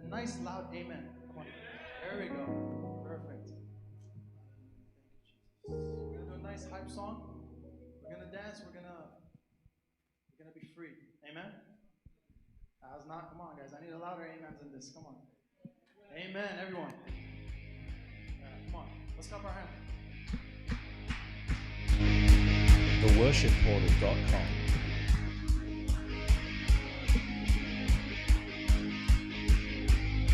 nice loud amen. Come on. There we go. Perfect. We're gonna do a nice hype song. We're gonna dance. We're gonna be free. Amen. That's not. Come on, guys. I need a louder amens in this. Come on. Amen, everyone. Come on. Let's clap our hands. theworshipportal.com.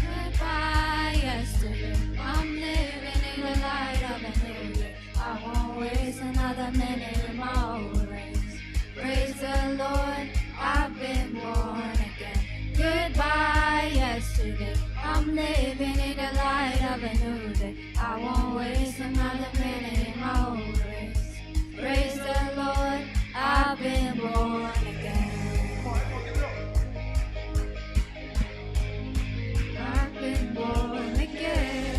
Goodbye yesterday, I'm living in the light of a new day. I won't waste another minute in my old ways. Praise the Lord, I've been born again. Goodbye yesterday, I'm living in the light of a new day. I won't waste another minute in my old ways. Praise the Lord, I've been born again. I've been born again.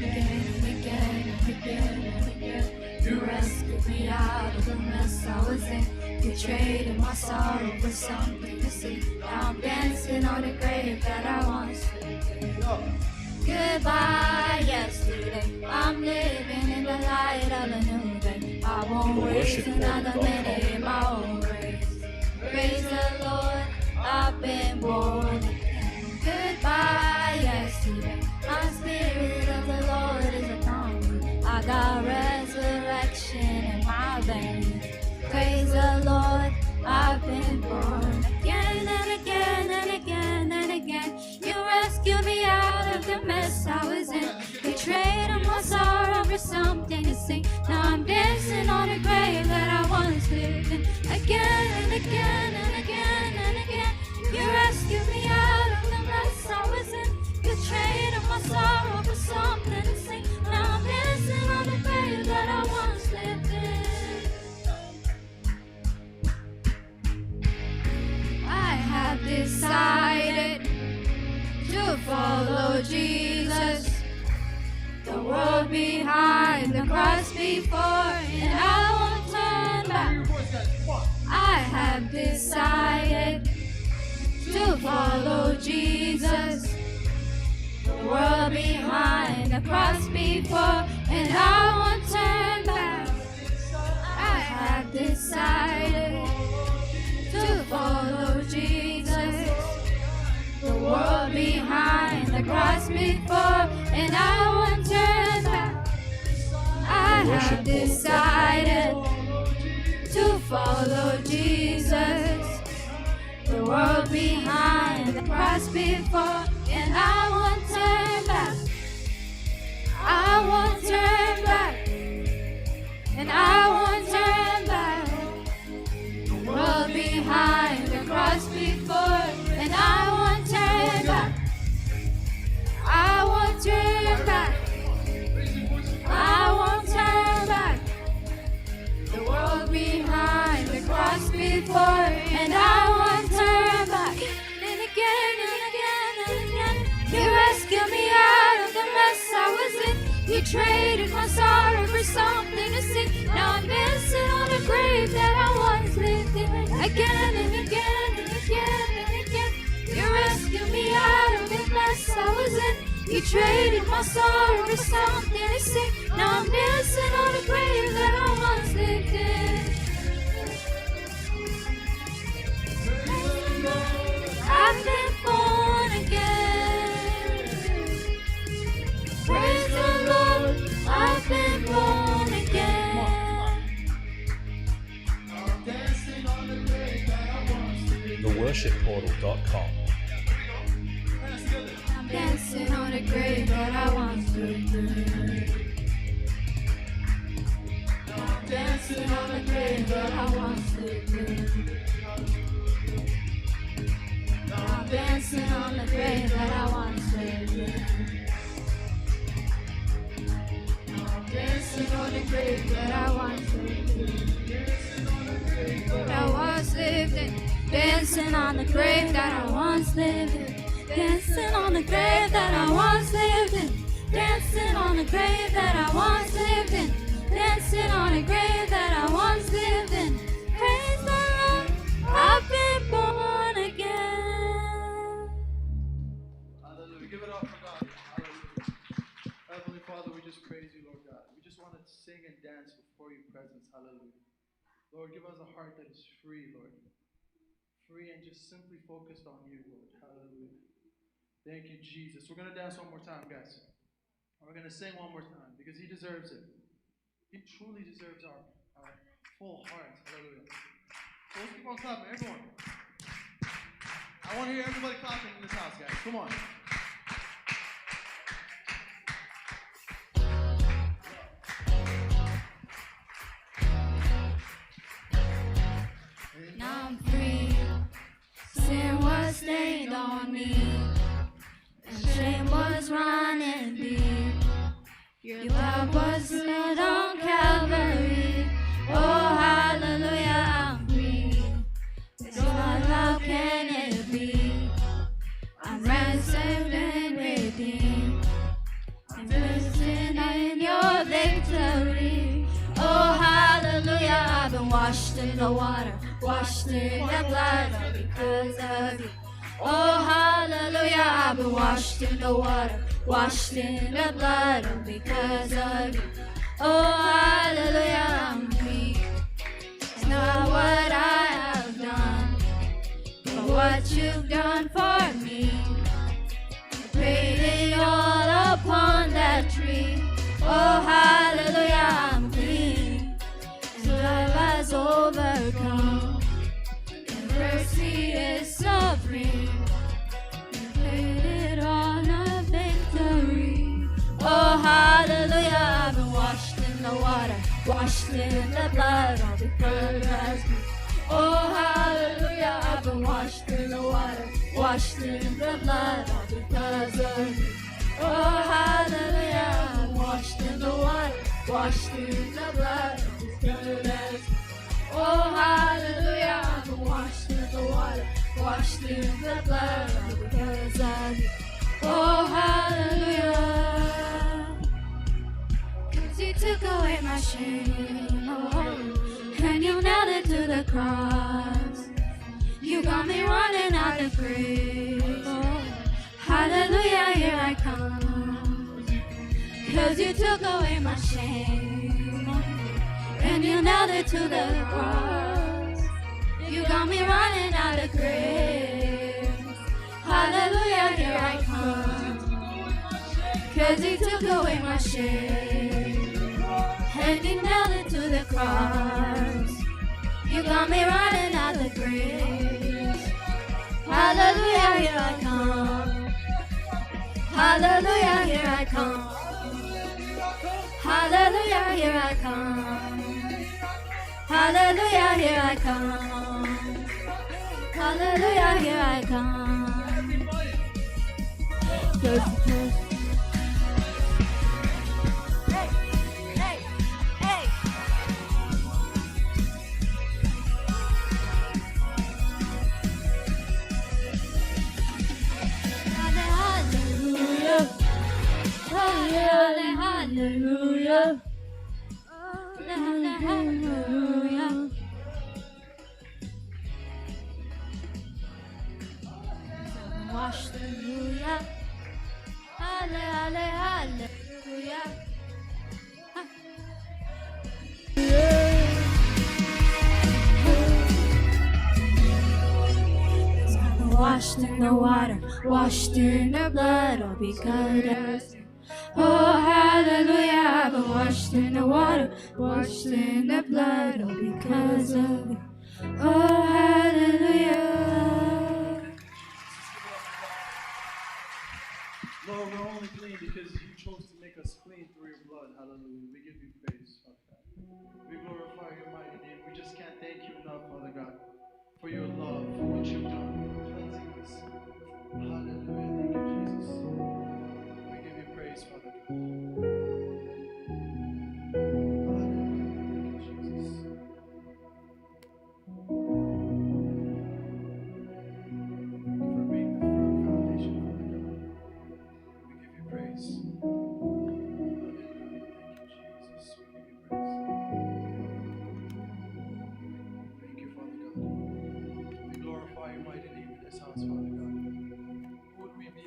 Again and again and again and again. You rescued me out of the mess I was in. You traded my sorrow for something to see. Now I'm dancing on the grave that I once lived in. Goodbye yesterday, I'm living in the light of a new day. I won't waste another minute in my own grace. Praise the Lord, I've been born again. Goodbye yesterday, my spirit of the Lord is upon me. I got resurrection in my veins. Praise the Lord, I've been born again and again and again and again. You rescued me out of the mess I was in. You traded my sorrow for something to sing. Now I'm dancing on a grave that I once lived in. Again and again and again and again. You rescued me out of the mess I was in. You traded my sorrow for something to sing. Now I'm dancing on the grave that I once lived in. I have decided to follow Jesus. The world behind, the cross before, and I won't turn back. I have decided to follow Jesus. The world behind, the cross before, and I won't turn back. I have decided to follow Jesus. The world behind, the cross before, and I won't turn back. I have decided to follow Jesus. The world behind, the cross before, and I won't turn back. I won't turn back, and I won't turn back. The world behind, the cross before, and I won't turn back. I won't turn back. I won't turn back. The world behind, the cross before, and I won't turn back. And again and again and again, you rescued me out of the mess I was in. You traded my sorrow for something to sing. Now I'm dancing on a grave that I once lived in. Again and again and again and again, you rescued me out of the mess I was in. You traded my sorrow for something to sing. Now I'm dancing on a grave that I once lived in. I've been born again. Praise the Lord, I've been born again. I'm dancing on the grave that I once lived in. theworshipportal.com. I'm dancing on a grave that I once lived in. I'm dancing on a grave that I once lived in. I'm dancing on the grave that I once lived in. I'm dancing on the grave that I once lived in. That I once lived in. Dancing on the grave that I once lived in. Dancing on the grave that I once lived in. Dancing on the grave that I once lived in. Dancing on the grave that I once lived in. Praise the Lord, Give it up for God. Hallelujah. Heavenly Father, we just praise you, Lord God. We just want to sing and dance before your presence. Hallelujah. Lord, give us a heart that is free, Lord. Free and just simply focused on you, Lord. Hallelujah. Thank you, Jesus. We're going to dance one more time, guys. We're going to sing one more time because he deserves it. He truly deserves our full heart. Hallelujah. So let's keep on clapping, everyone. I want to hear everybody clapping in this house, guys. Come on. Now I'm free. Sin was stained on me, and shame was running deep. Your blood was shed on Calgary. Oh, hallelujah, I'm free. God, how can it be? I'm ransomed and redeemed. I'm risen in your victory. Oh, hallelujah, I've been washed in the water, washed in the blood because of you. Oh, hallelujah, I've been washed in the water, washed in the blood because of you. Oh, hallelujah, I'm free. It's not what I have done, but what you've done for me. You paid it all upon that tree. Oh, hallelujah, I'm clean. And love has overcome. And mercy is supreme. You paid it all a victory. Oh, hallelujah, I've been washed in the water, washed in the blood, all because of me. Oh, hallelujah, I've been washed in the water, washed in the blood, all because of you. Oh, hallelujah, I'm washed in the water, washed in the blood, all because of you. Oh, hallelujah, I've been washed in the water, washed in the blood, all because of you. Oh, hallelujah. 'Cause you took away my shame, oh, and you nailed it to the cross. You got me running out of grace. Oh, hallelujah, here I come. 'Cause you took away my shame, and you nailed it to the cross. You got me running out of grace. Hallelujah, here I come. 'Cause you took away my shame, and you nailed it to the cross. You got me running out of grace. Hallelujah, here I come. Hallelujah, here I come. Hallelujah, here I come. Hallelujah, here I come. Hallelujah, here I come. Hallelujah. Hallelujah. Washed, hallelujah. Hallelujah. Washed in the water, washed in the blood, all because oh, hallelujah, I've been washed in the water, washed in the blood, all because of you. Oh, hallelujah. Lord, we're only clean because you chose to make us clean through your blood. Hallelujah. We give you praise, Father God. We glorify your mighty name. We just can't thank you enough, Father God, for your love, for what you've done, for cleansing us. Hallelujah. Thank you, Jesus. We give you praise, Father God. Hallelujah. Thank you, Jesus. For being the firm foundation, Father God. We give you praise. Hallelujah. Thank you, Jesus. We give you praise. Thank you, Father God. We glorify your mighty name in this house, Father God. Who would we be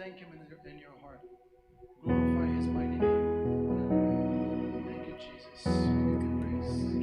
thank Him in your heart. Glorify His mighty name. Thank you, Jesus. Give you praise.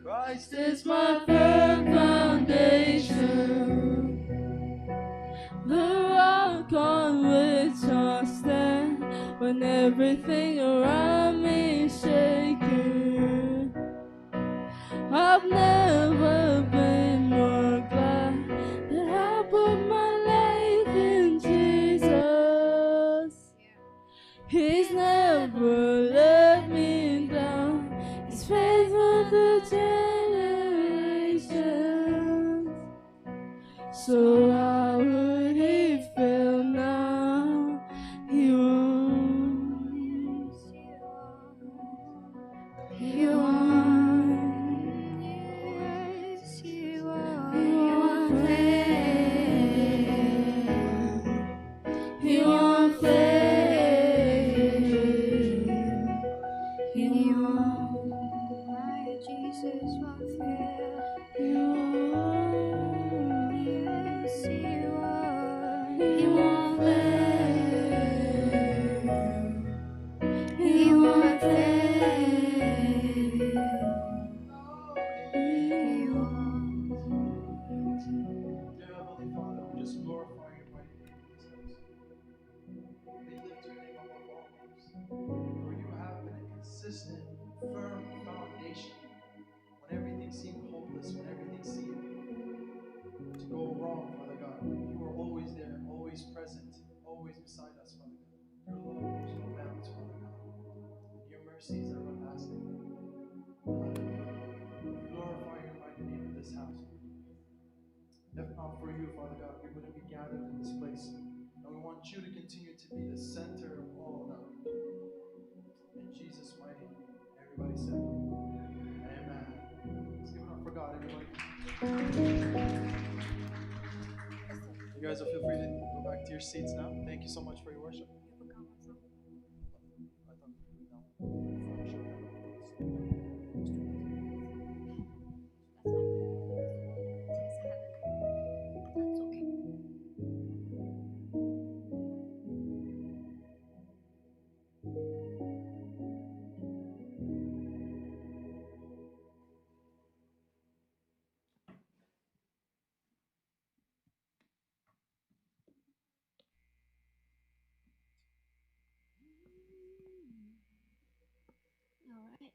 Christ is my firm foundation, the rock on which I stand when everything around me is shaking. I've never been more glad that I put my life in Jesus. He's never let me down. He's faithful to generations. So how would He feel now? He won't. He won't. Jesus in firm foundation. When everything seemed hopeless, when everything seemed to go wrong, Father God, you are always there, always present, always beside us, Father God. Your love knows no bounds, Father God. And your mercies are everlasting. We glorify your mighty name in this house. If not for you, Father God, we wouldn't be gathered in this place. And we want you to continue to be the center of all that we do. In Jesus' mighty name. Everybody said, amen. Let's give it up for God, everybody. You guys will feel free to go back to your seats now. Thank you so much for your worship. All right.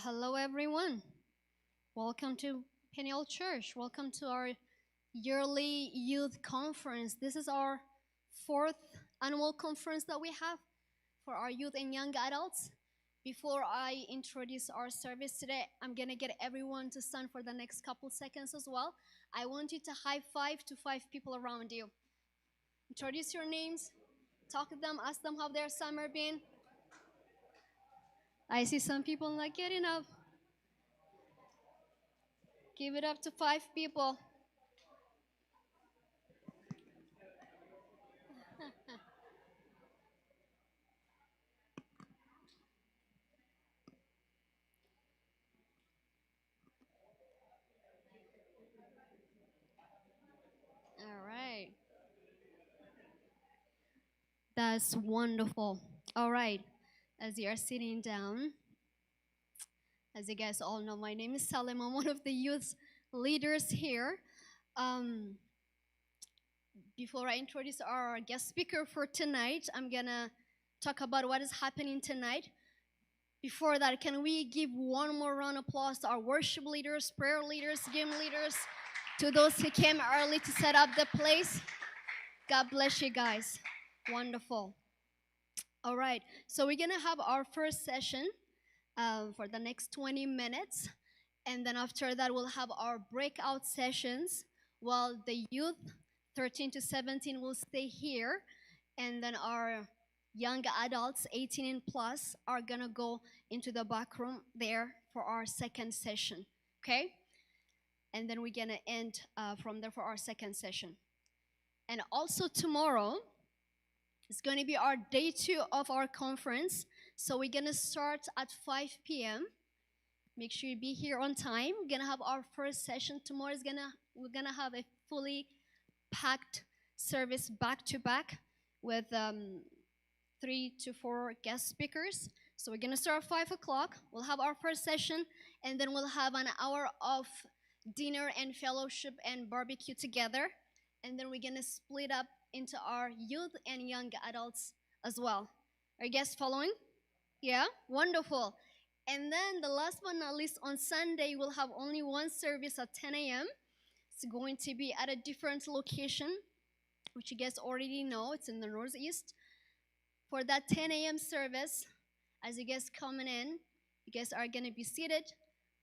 Hello everyone. Welcome to Peniel Church. Welcome to our yearly youth conference. This is our 4th annual conference that we have for our youth and young adults. Before I introduce our service today, I'm going to get everyone to stand for the next couple seconds as well. I want you to high five to 5 people around you. Introduce your names, talk to them, ask them how their summer been. I see some people not getting up. Give it up to 5 people. All right. That's wonderful. All right. As you are sitting down, as you guys all know, my name is Salim. I'm one of the youth leaders here. Before I introduce our guest speaker for tonight, I'm going to talk about what is happening tonight. Before that, can we give one more round of applause to our worship leaders, prayer leaders, game leaders, to those who came early to set up the place? God bless you guys. Wonderful. All right, so we're going to have our first session for the next 20 minutes. And then after that, we'll have our breakout sessions while the youth, 13 to 17, will stay here. And then our young adults, 18 and plus, are going to go into the back room there for our second session, okay? And then we're going to end from there for our second session. And also tomorrow, it's going to be our day 2 of our conference. So we're going to start at 5 p.m. Make sure you be here on time. We're going to have our first session. Tomorrow we're going to have a fully packed service back to back with 3 to 4 guest speakers. So we're going to start at 5 o'clock. We'll have our first session, and then we'll have an hour of dinner and fellowship and barbecue together. And then we're going to split up into our youth and young adults as well. Are you guys following? Yeah? Wonderful. And then the last but not least, on Sunday, we'll have only one service at 10 a.m. It's going to be at a different location, which you guys already know. It's in the northeast. For that 10 a.m. service, as you guys coming in, you guys are going to be seated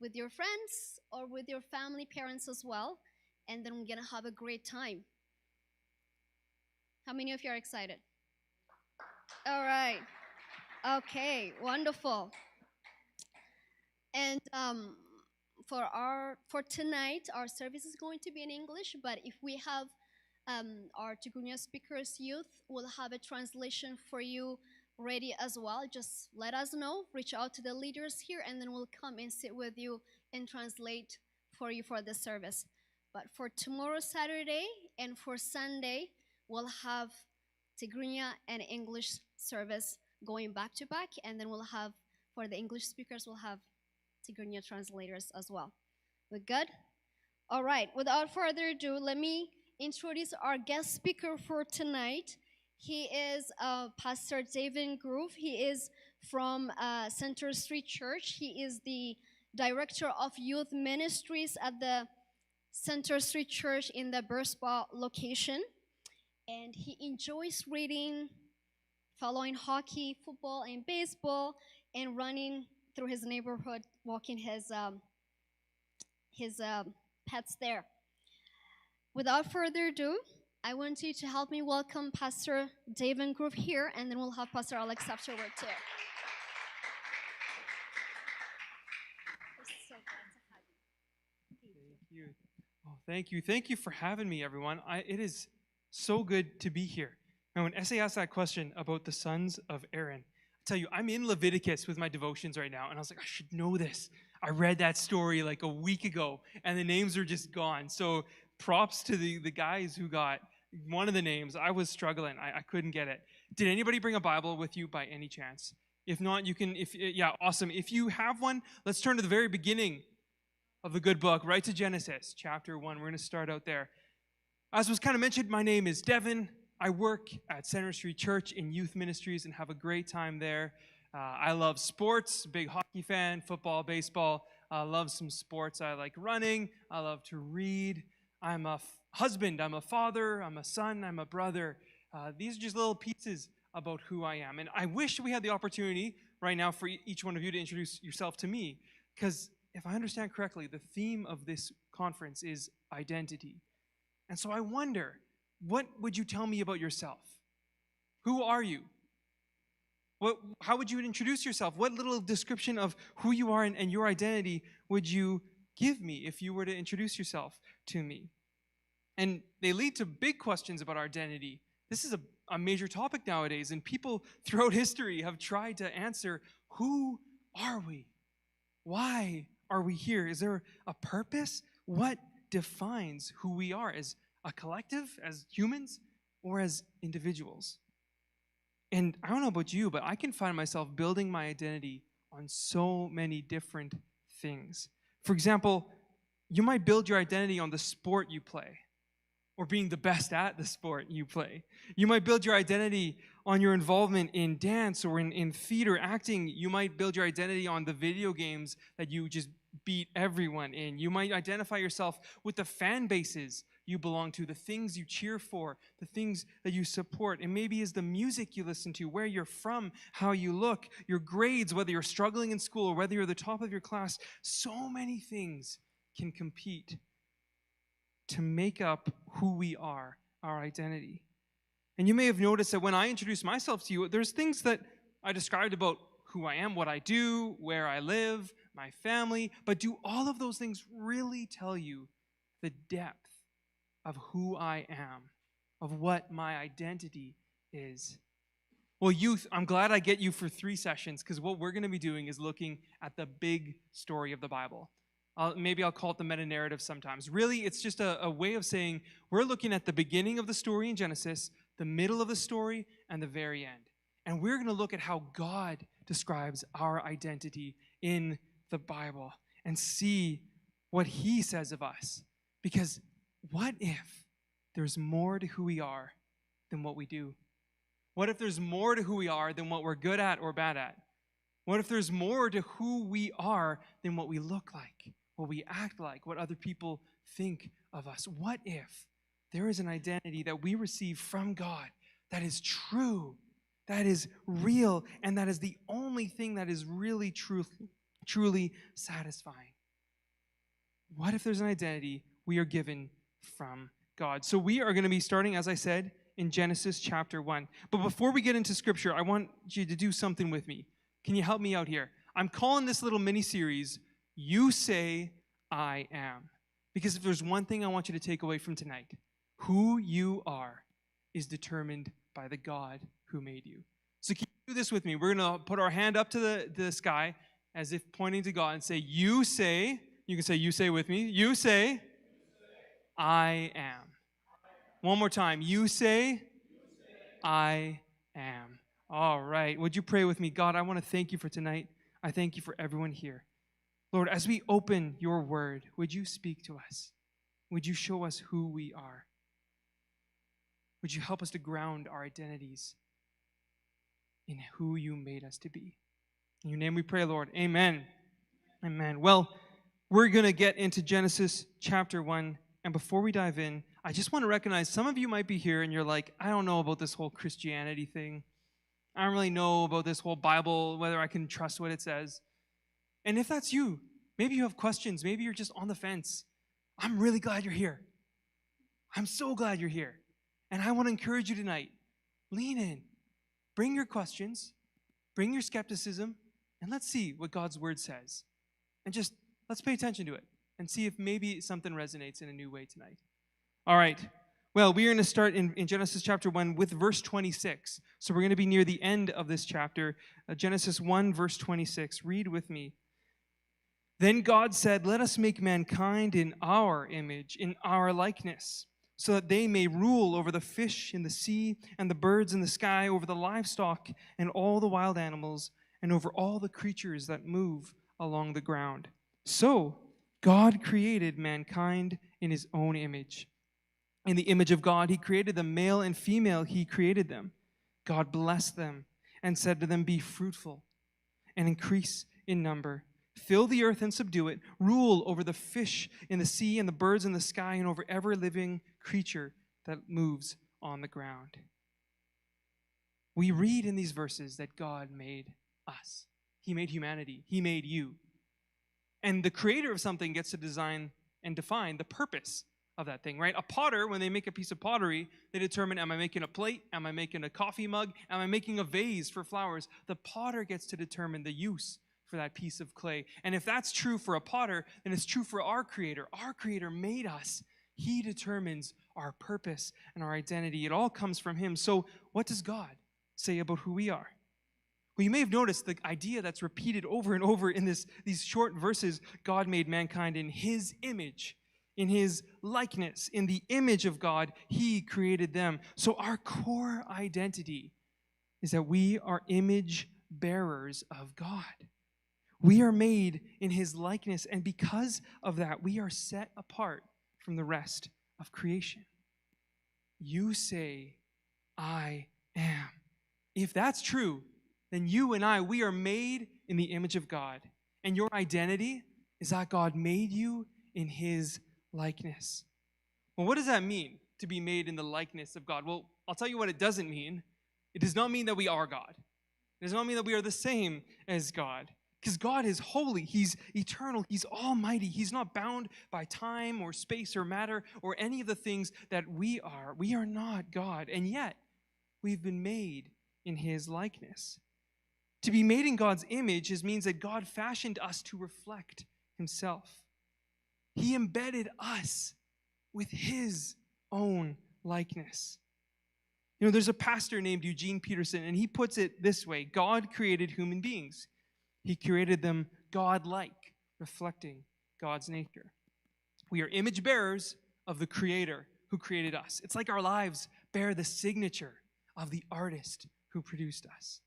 with your friends or with your family, parents as well. And then we're going to have a great time. How many of you are excited? All right. Okay, wonderful. And for tonight, our service is going to be in English, but if we have our Tigrinya speakers youth, we'll have a translation for you ready as well. Just let us know, reach out to the leaders here, and then we'll come and sit with you and translate for you for the service. But for tomorrow, Saturday, and for Sunday, we'll have Tigrinya and English service going back to back, and then we'll have, for the English speakers, we'll have Tigrinya translators as well. We're good? All right, without further ado, let me introduce our guest speaker for tonight. He is Pastor David Groove. He is from Center Street Church. He is the Director of Youth Ministries at the Center Street Church in the Burspa location. And he enjoys reading, following hockey, football, and baseball, and running through his neighborhood, walking his pets there. Without further ado, I want you to help me welcome Pastor David Groove here, and then we'll have Pastor Alex afterward too. We're so glad to have you. Thank you. Oh, thank you. Thank you for having me, everyone. It is so good to be here. Now, when Essay asked that question about the sons of Aaron, I tell you, I'm in Leviticus with my devotions right now, and I was like, I should know this. I read that story like a week ago, and the names are just gone. So props to the guys who got one of the names. I was struggling. I couldn't get it. Did anybody bring a Bible with you by any chance? If not, you can, yeah, awesome. If you have one, let's turn to the very beginning of the good book, right to Genesis, chapter 1. We're going to start out there. As was kind of mentioned, my name is Devin. I work at Center Street Church in youth ministries and have a great time there. I love sports, big hockey fan, football, baseball. I love some sports. I like running. I love to read. I'm a husband. I'm a father. I'm a son. I'm a brother. These are just little pieces about who I am. And I wish we had the opportunity right now for each one of you to introduce yourself to me. Because if I understand correctly, the theme of this conference is identity. And so I wonder, what would you tell me about yourself? Who are you? How would you introduce yourself? What little description of who you are and your identity would you give me if you were to introduce yourself to me? And they lead to big questions about our identity. This is a major topic nowadays, and people throughout history have tried to answer, who are we? Why are we here? Is there a purpose? What defines who we are as a collective, as humans, or as individuals? And I don't know about you, but I can find myself building my identity on so many different things. For example, you might build your identity on the sport you play, or being the best at the sport you play. You might build your identity on your involvement in dance or in theater, acting. You might build your identity on the video games that you just beat everyone in. You might identify yourself with the fan bases you belong to, the things you cheer for, the things that you support. And maybe it's the music you listen to, where you're from, how you look, your grades, whether you're struggling in school or whether you're the top of your class. So many things can compete to make up who we are, our identity. And you may have noticed that when I introduce myself to you, there's things that I described about who I am, what I do, where I live, my family, but do all of those things really tell you the depth of who I am, of what my identity is? Well, youth, I'm glad I get you for 3 sessions, because what we're going to be doing is looking at the big story of the Bible. Maybe I'll call it the meta-narrative sometimes. Really, it's just a way of saying we're looking at the beginning of the story in Genesis, the middle of the story, and the very end. And we're going to look at how God describes our identity in the Bible and see what He says of us. Because what if there's more to who we are than what we do? What if there's more to who we are than what we're good at or bad at? What if there's more to who we are than what we look like, what we act like, what other people think of us? What if there is an identity that we receive from God that is true, that is real, and that is the only thing that is really truly satisfying? What if there's an identity we are given from God? So we are going to be starting, as I said, in Genesis chapter 1. But before we get into Scripture, I want you to do something with me. Can you help me out here? I'm calling this little mini-series, You Say, I Am. Because if there's one thing I want you to take away from tonight, who you are is determined by the God who made you. So can you do this with me? We're going to put our hand up to the sky as if pointing to God and say, You say, you can say, You say with me, You say, I am. One more time. You say, I am. All right. Would you pray with me? God, I want to thank you for tonight. I thank you for everyone here. Lord, as we open your word, would you speak to us? Would you show us who we are? Would you help us to ground our identities in who you made us to be? In your name we pray, Lord. Amen. Amen. Well, we're going to get into Genesis chapter 1. And before we dive in, I just want to recognize some of you might be here and you're like, I don't know about this whole Christianity thing. I don't really know about this whole Bible, whether I can trust what it says. And if that's you, maybe you have questions. Maybe you're just on the fence. I'm really glad you're here. I'm so glad you're here. And I want to encourage you tonight. Lean in. Bring your questions. Bring your skepticism. And let's see what God's word says. And just let's pay attention to it and see if maybe something resonates in a new way tonight. All right. Well, we are going to start in Genesis chapter 1 with verse 26. So we're going to be near the end of this chapter. Genesis 1, verse 26. Read with me. Then God said, let us make mankind in our image, in our likeness, so that they may rule over the fish in the sea and the birds in the sky, over the livestock and all the wild animals, and over all the creatures that move along the ground. So God created mankind in his own image. In the image of God, he created them, male and female, he created them. God blessed them and said to them, be fruitful and increase in number. Fill the earth and subdue it. Rule over the fish in the sea and the birds in the sky and over every living creature that moves on the ground. We read in these verses that God made us. He made humanity. He made you. And the creator of something gets to design and define the purpose of that thing, right? A potter, when they make a piece of pottery, they determine, am I making a plate? Am I making a coffee mug? Am I making a vase for flowers? The potter gets to determine the use for that piece of clay. And if that's true for a potter, then it's true for our creator. Our creator made us. He determines our purpose and our identity. It all comes from him. So what does God say about who we are? Well, you may have noticed the idea that's repeated over and over in these short verses. God made mankind in his image, in his likeness, in the image of God, he created them. So our core identity is that we are image bearers of God. We are made in his likeness, and because of that, we are set apart from the rest of creation. You say, I am. If that's true, then you and I, we are made in the image of God. And your identity is that God made you in his likeness. Well, what does that mean, to be made in the likeness of God? Well, I'll tell you what it doesn't mean. It does not mean that we are God. It does not mean that we are the same as God. Because God is holy, he's eternal, he's almighty. He's not bound by time or space or matter or any of the things that we are. We are not God, and yet we've been made in his likeness. To be made in God's image means that God fashioned us to reflect himself. He embedded us with his own likeness. You know, there's a pastor named Eugene Peterson, and he puts it this way: God created human beings. He created them God-like, reflecting God's nature. We are image bearers of the Creator who created us. It's like our lives bear the signature of the artist who produced us.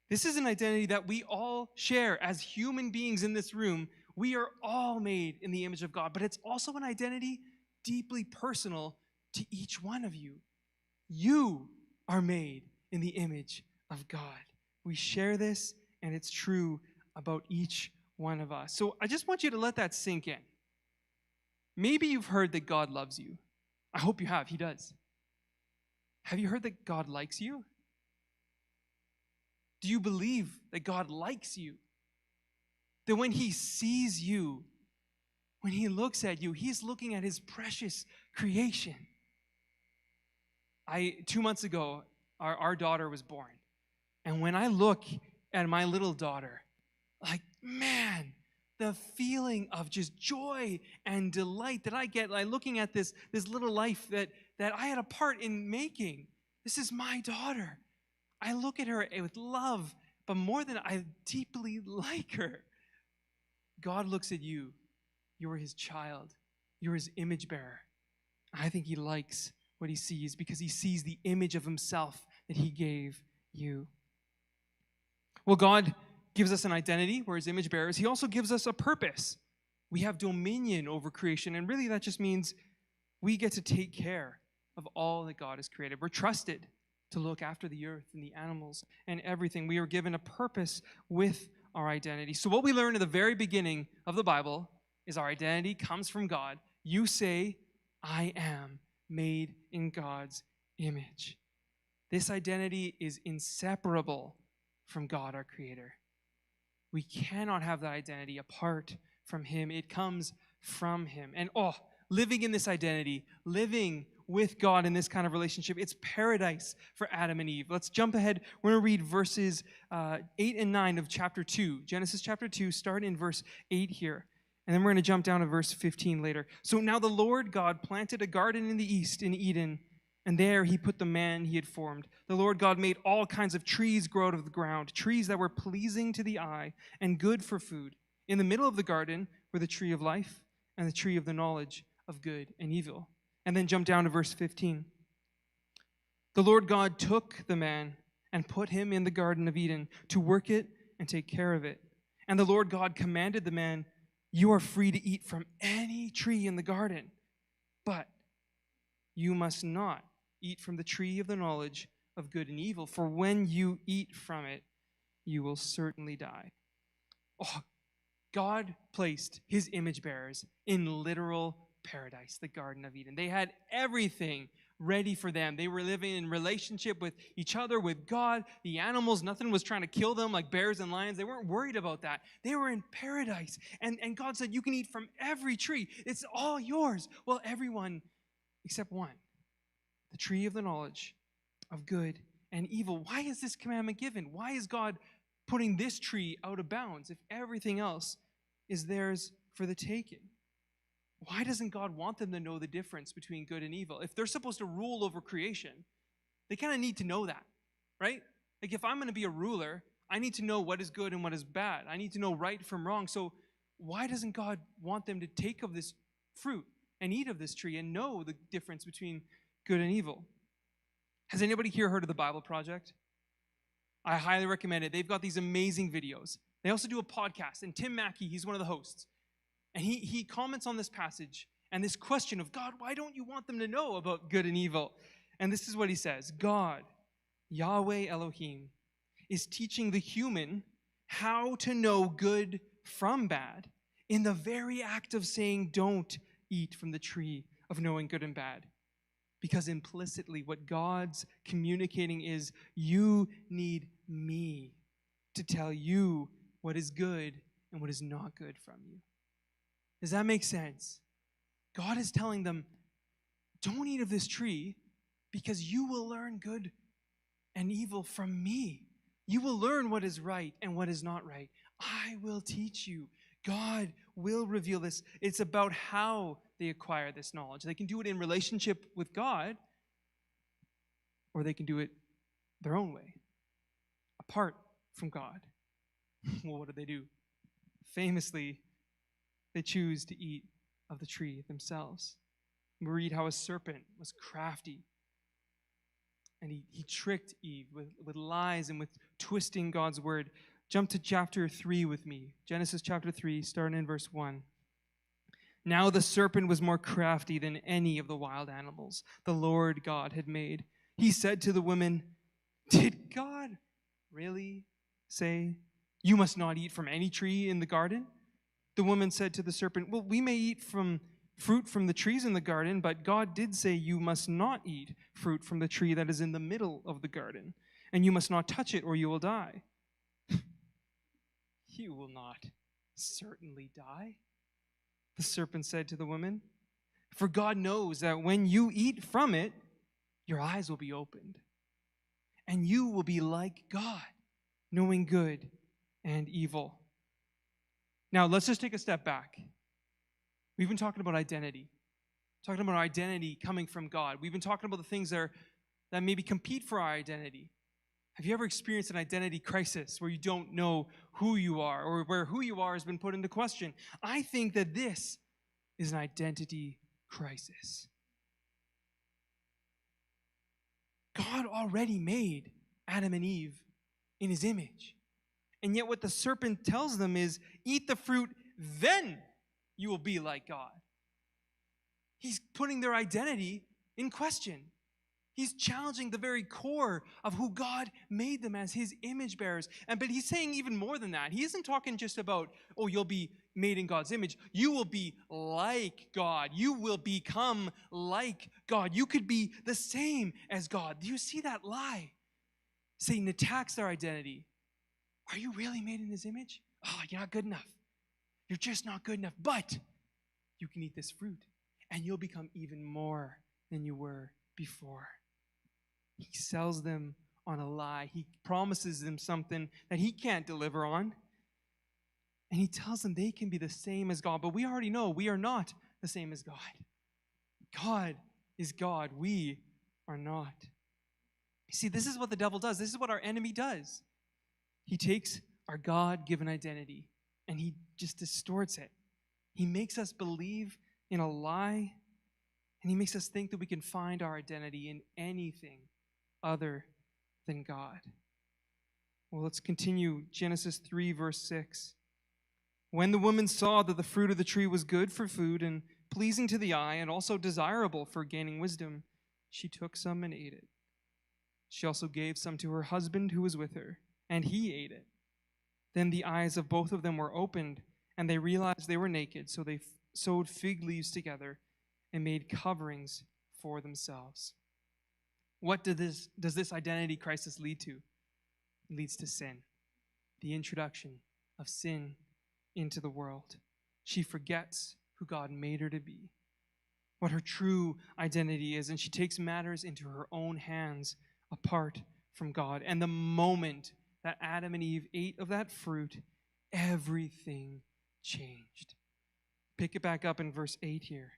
This is an identity that we all share as human beings in this room. We are all made in the image of God, but it's also an identity deeply personal to each one of you. You are made in the image of God. We share this, and it's true about each one of us. So I just want you to let that sink in. Maybe you've heard that God loves you. I hope you have. He does. Have you heard that God likes you? Do you believe that God likes you? That when he sees you, when he looks at you, he's looking at his precious creation. 2 months ago, our daughter was born. And when I look at my little daughter, like, man, the feeling of just joy and delight that I get like looking at this little life that I had a part in making. This is my daughter. I look at her with love, but more than I deeply like her. God looks at you. You're his child. You're his image bearer. I think he likes what he sees because he sees the image of himself that he gave you. Well, God gives us an identity. We're his image bearers. He also gives us a purpose. We have dominion over creation, and really that just means we get to take care of all that God has created. We're trusted to look after the earth and the animals and everything. We are given a purpose with our identity. So what we learn at the very beginning of the Bible is our identity comes from God. You say, I am made in God's image. This identity is inseparable from God, our Creator. We cannot have that identity apart from Him. It comes from Him. And living in this identity, living with God in this kind of relationship, it's paradise for Adam and Eve. Let's jump ahead. We're going to read verses 8 and 9 of chapter 2. Genesis chapter 2, start in verse 8 here. And then we're going to jump down to verse 15 later. So now the Lord God planted a garden in the east in Eden, and there He put the man He had formed. The Lord God made all kinds of trees grow out of the ground, trees that were pleasing to the eye and good for food. In the middle of the garden were the tree of life and the tree of the knowledge of good and evil. And then jump down to verse 15. The Lord God took the man and put him in the Garden of Eden to work it and take care of it. And the Lord God commanded the man, you are free to eat from any tree in the garden, but you must not eat from the tree of the knowledge of good and evil, for when you eat from it, you will certainly die. God placed His image bearers in literal paradise, the Garden of Eden. They had everything ready for them. They were living in relationship with each other, with God, the animals. Nothing was trying to kill them like bears and lions. They weren't worried about that. They were in paradise. And God said, you can eat from every tree. It's all yours. Well, everyone except one, the tree of the knowledge of good and evil. Why is this commandment given? Why is God putting this tree out of bounds if everything else is theirs for the taking? Why doesn't God want them to know the difference between good and evil? If they're supposed to rule over creation, they kind of need to know that, right? Like if I'm going to be a ruler, I need to know what is good and what is bad. I need to know right from wrong. So why doesn't God want them to take of this fruit and eat of this tree and know the difference between good and evil? Has anybody here heard of the Bible Project? I highly recommend it. They've got these amazing videos. They also do a podcast, and Tim Mackey, he's one of the hosts. And he comments on this passage and this question of, God, why don't you want them to know about good and evil? And this is what he says. God, Yahweh Elohim, is teaching the human how to know good from bad in the very act of saying, don't eat from the tree of knowing good and bad. Because implicitly what God's communicating is, you need me to tell you what is good and what is not good from you. Does that make sense? God is telling them, don't eat of this tree because you will learn good and evil from me. You will learn what is right and what is not right. I will teach you. God will reveal this. It's about how they acquire this knowledge. They can do it in relationship with God, or they can do it their own way, apart from God. Well, what do? Famously, they choose to eat of the tree themselves. We read how a serpent was crafty, and he tricked Eve with lies and with twisting God's word. Jump to chapter 3 with me. Genesis chapter 3, starting in verse 1. Now the serpent was more crafty than any of the wild animals the Lord God had made. He said to the woman, did God really say, you must not eat from any tree in the garden? The woman said to the serpent, well, we may eat from fruit from the trees in the garden, but God did say you must not eat fruit from the tree that is in the middle of the garden, and you must not touch it or you will die. You will not certainly die, the serpent said to the woman, for God knows that when you eat from it, your eyes will be opened, and you will be like God, knowing good and evil. Now, let's just take a step back. We've been talking about identity, talking about our identity coming from God. We've been talking about the things that maybe compete for our identity. Have you ever experienced an identity crisis where you don't know who you are, or where who you are has been put into question? I think that this is an identity crisis. God already made Adam and Eve in His image. And yet what the serpent tells them is, eat the fruit, then you will be like God. He's putting their identity in question. He's challenging the very core of who God made them as his image bearers. But he's saying even more than that. He isn't talking just about, oh, you'll be made in God's image. You will be like God. You will become like God. You could be the same as God. Do you see that lie? Satan attacks their identity. Are you really made in his image? Oh, you're not good enough. You're just not good enough. But you can eat this fruit, and you'll become even more than you were before. He sells them on a lie. He promises them something that he can't deliver on. And he tells them they can be the same as God. But we already know we are not the same as God. God is God. We are not. You see, this is what the devil does. This is what our enemy does. He takes our God-given identity and he just distorts it. He makes us believe in a lie, and he makes us think that we can find our identity in anything other than God. Well, let's continue. Genesis 3, verse 6. When the woman saw that the fruit of the tree was good for food and pleasing to the eye and also desirable for gaining wisdom, she took some and ate it. She also gave some to her husband who was with her, and he ate it. Then the eyes of both of them were opened, and they realized they were naked, so they sewed fig leaves together and made coverings for themselves. What does this identity crisis lead to? It leads to sin, the introduction of sin into the world. She forgets who God made her to be, what her true identity is, and she takes matters into her own hands apart from God. And the moment that Adam and Eve ate of that fruit, everything changed. Pick it back up in verse 8 here.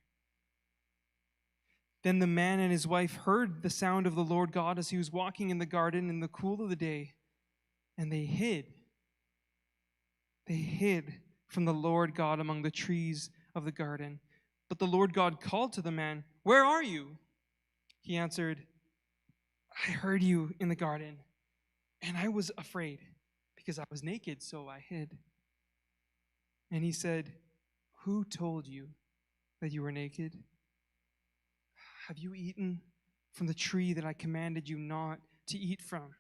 Then the man and his wife heard the sound of the Lord God as he was walking in the garden in the cool of the day, and they hid. They hid from the Lord God among the trees of the garden. But the Lord God called to the man, "Where are you?" He answered, "I heard you in the garden, and I was afraid because I was naked, so I hid." And he said, "Who told you that you were naked? Have you eaten from the tree that I commanded you not to eat from?"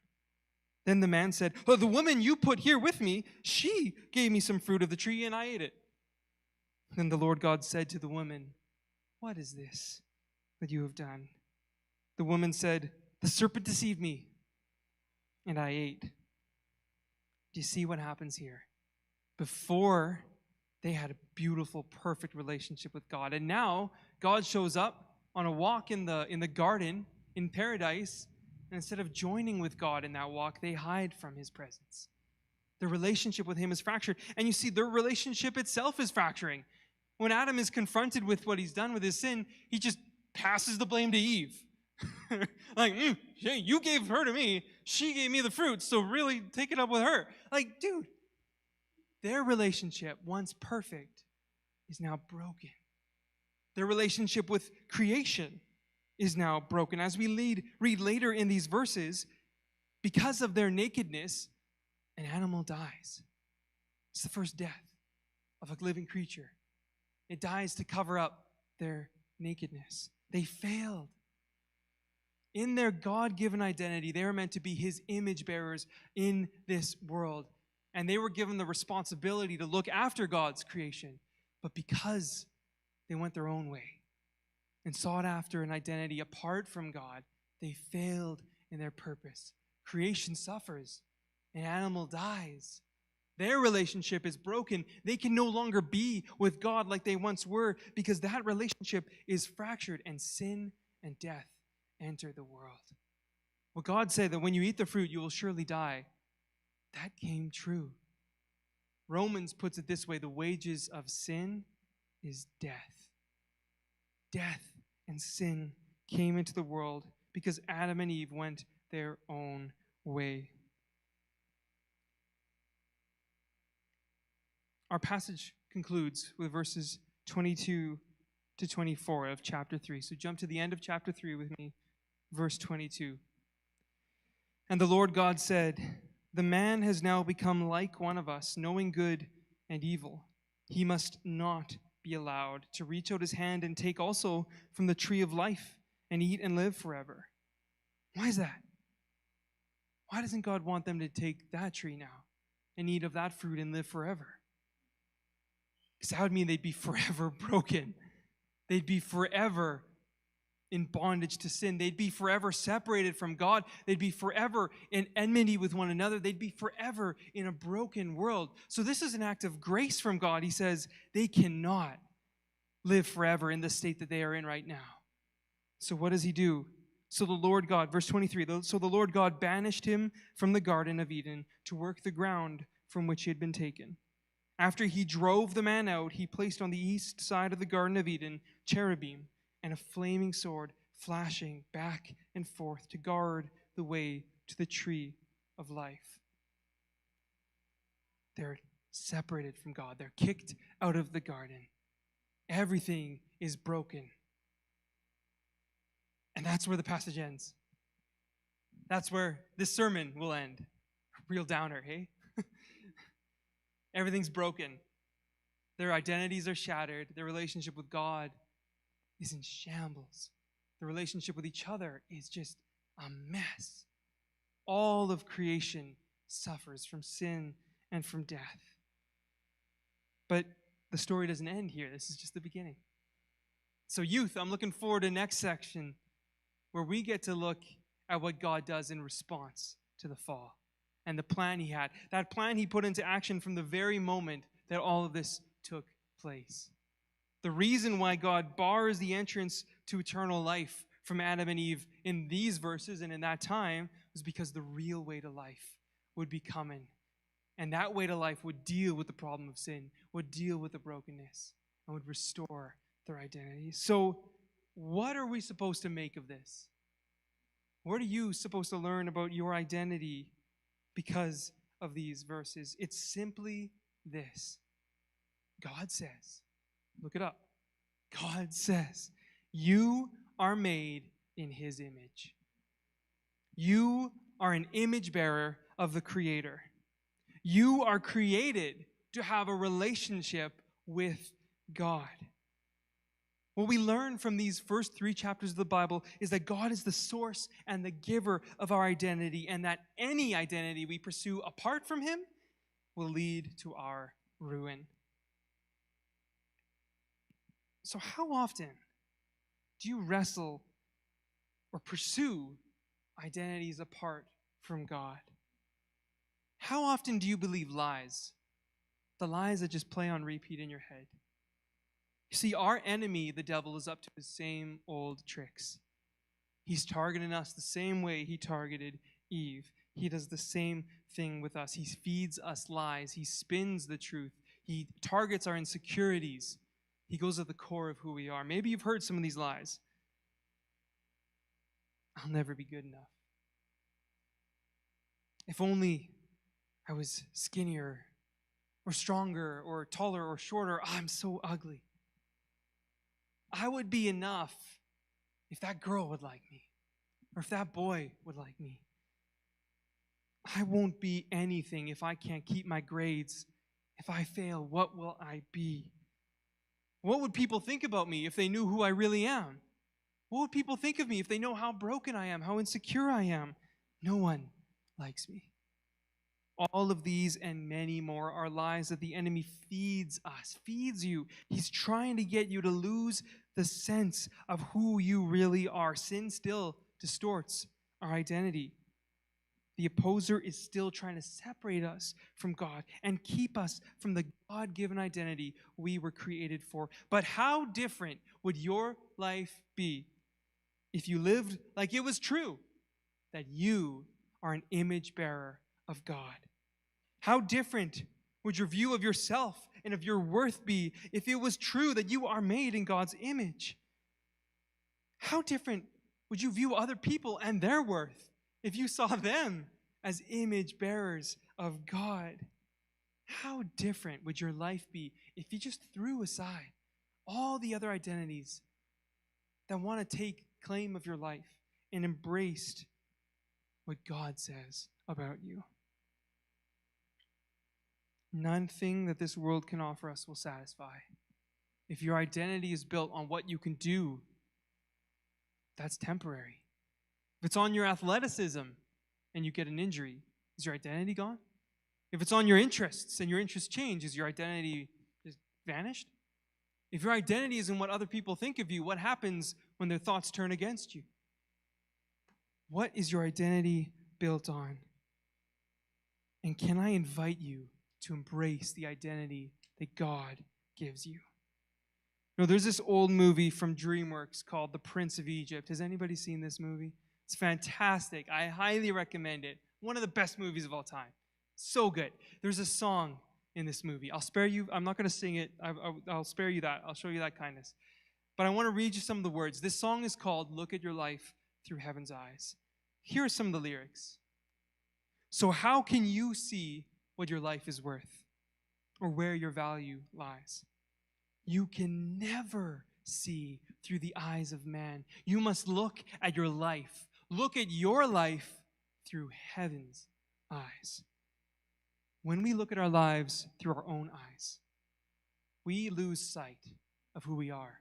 Then the man said, "Oh, the woman you put here with me, she gave me some fruit of the tree and I ate it." Then the Lord God said to the woman, "What is this that you have done?" The woman said, "The serpent deceived me and I ate." Do you see what happens here? Before, they had a beautiful, perfect relationship with God. And now, God shows up on a walk in the garden, in paradise, and instead of joining with God in that walk, they hide from his presence. Their relationship with him is fractured. And you see, their relationship itself is fracturing. When Adam is confronted with what he's done with his sin, he just passes the blame to Eve. Like, you gave her to me, she gave me the fruit, so really take it up with her. Like, dude, their relationship, once perfect, is now broken. Their relationship with creation is now broken. As we read later in these verses, because of their nakedness, an animal dies. It's the first death of a living creature. It dies to cover up their nakedness. They failed. In their God-given identity, they were meant to be his image bearers in this world. And they were given the responsibility to look after God's creation. But because they went their own way and sought after an identity apart from God, they failed in their purpose. Creation suffers. An animal dies. Their relationship is broken. They can no longer be with God like they once were because that relationship is fractured, and sin and death enter the world. Well, God said that when you eat the fruit, you will surely die. That came true. Romans puts it this way: the wages of sin is death. Death and sin came into the world because Adam and Eve went their own way. Our passage concludes with verses 22 to 24 of chapter 3. So jump to the end of chapter 3 with me, verse 22. And the Lord God said, "The man has now become like one of us, knowing good and evil. He must not be allowed to reach out his hand and take also from the tree of life and eat and live forever. Why is that? Why doesn't God want them to take that tree now and eat of that fruit and live forever? Because that would mean they'd be forever broken. They'd be forever in bondage to sin. They'd be forever separated from God. They'd be forever in enmity with one another. They'd be forever in a broken world. So this is an act of grace from God. He says they cannot live forever in the state that they are in right now. So what does he do? So the Lord God, verse 23, so the Lord God banished him from the Garden of Eden to work the ground from which he had been taken. After he drove the man out, he placed on the east side of the Garden of Eden cherubim and a flaming sword flashing back and forth to guard the way to the tree of life. They're separated from God. They're kicked out of the garden. Everything is broken. And that's where the passage ends. That's where this sermon will end. Real downer, hey? Everything's broken. Their identities are shattered. Their relationship with God is in shambles. The relationship with each other is just a mess. All of creation suffers from sin and from death. But the story doesn't end here. This is just the beginning. So youth, I'm looking forward to the next section where we get to look at what God does in response to the fall and the plan he had. That plan he put into action from the very moment that all of this took place. The reason why God bars the entrance to eternal life from Adam and Eve in these verses and in that time was because the real way to life would be coming. And that way to life would deal with the problem of sin, would deal with the brokenness, and would restore their identity. So what are we supposed to make of this? What are you supposed to learn about your identity because of these verses? It's simply this. God says, look it up. God says, you are made in his image. You are an image bearer of the Creator. You are created to have a relationship with God. What we learn from these first 3 chapters of the Bible is that God is the source and the giver of our identity, and that any identity we pursue apart from him will lead to our ruin. So how often do you wrestle or pursue identities apart from God? How often do you believe lies? The lies that just play on repeat in your head. You see, our enemy, the devil, is up to his same old tricks. He's targeting us the same way he targeted Eve. He does the same thing with us. He feeds us lies. He spins the truth. He targets our insecurities. He goes at the core of who we are. Maybe you've heard some of these lies. I'll never be good enough. If only I was skinnier or stronger or taller or shorter. I'm so ugly. I would be enough if that girl would like me or if that boy would like me. I won't be anything if I can't keep my grades. If I fail, what will I be? What would people think about me if they knew who I really am? What would people think of me if they know how broken I am, how insecure I am? No one likes me. All of these and many more are lies that the enemy feeds us, feeds you. He's trying to get you to lose the sense of who you really are. Sin still distorts our identity. The opposer is still trying to separate us from God and keep us from the God-given identity we were created for. But how different would your life be if you lived like it was true that you are an image bearer of God? How different would your view of yourself and of your worth be if it was true that you are made in God's image? How different would you view other people and their worth if you saw them as image bearers of God? How different would your life be if you just threw aside all the other identities that want to take claim of your life and embraced what God says about you? Nothing that this world can offer us will satisfy. If your identity is built on what you can do, that's temporary. If it's on your athleticism and you get an injury, is your identity gone? If it's on your interests and your interests change, is your identity just vanished? If your identity is in what other people think of you, what happens when their thoughts turn against you? What is your identity built on? And can I invite you to embrace the identity that God gives you? You know, there's this old movie from DreamWorks called The Prince of Egypt. Has anybody seen this movie? It's fantastic. I highly recommend it. One of the best movies of all time. So good. There's a song in this movie. I'll spare you. I'm not going to sing it. I'll spare you that. I'll show you that kindness. But I want to read you some of the words. This song is called Look at Your Life Through Heaven's Eyes. Here are some of the lyrics. So how can you see what your life is worth or where your value lies? You can never see through the eyes of man. You must look at your life. Look at your life through heaven's eyes. When we look at our lives through our own eyes, we lose sight of who we are.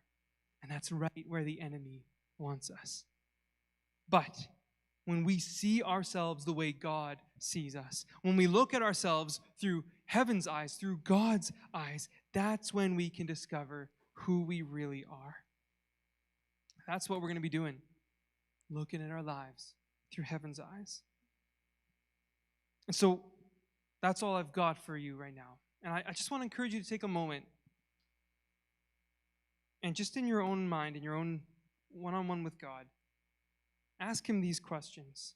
And that's right where the enemy wants us. But when we see ourselves the way God sees us, when we look at ourselves through heaven's eyes, through God's eyes, that's when we can discover who we really are. That's what we're going to be doing, looking at our lives through heaven's eyes. And so that's all I've got for you right now. And I just want to encourage you to take a moment and just in your own mind, in your own one-on-one with God, ask him these questions.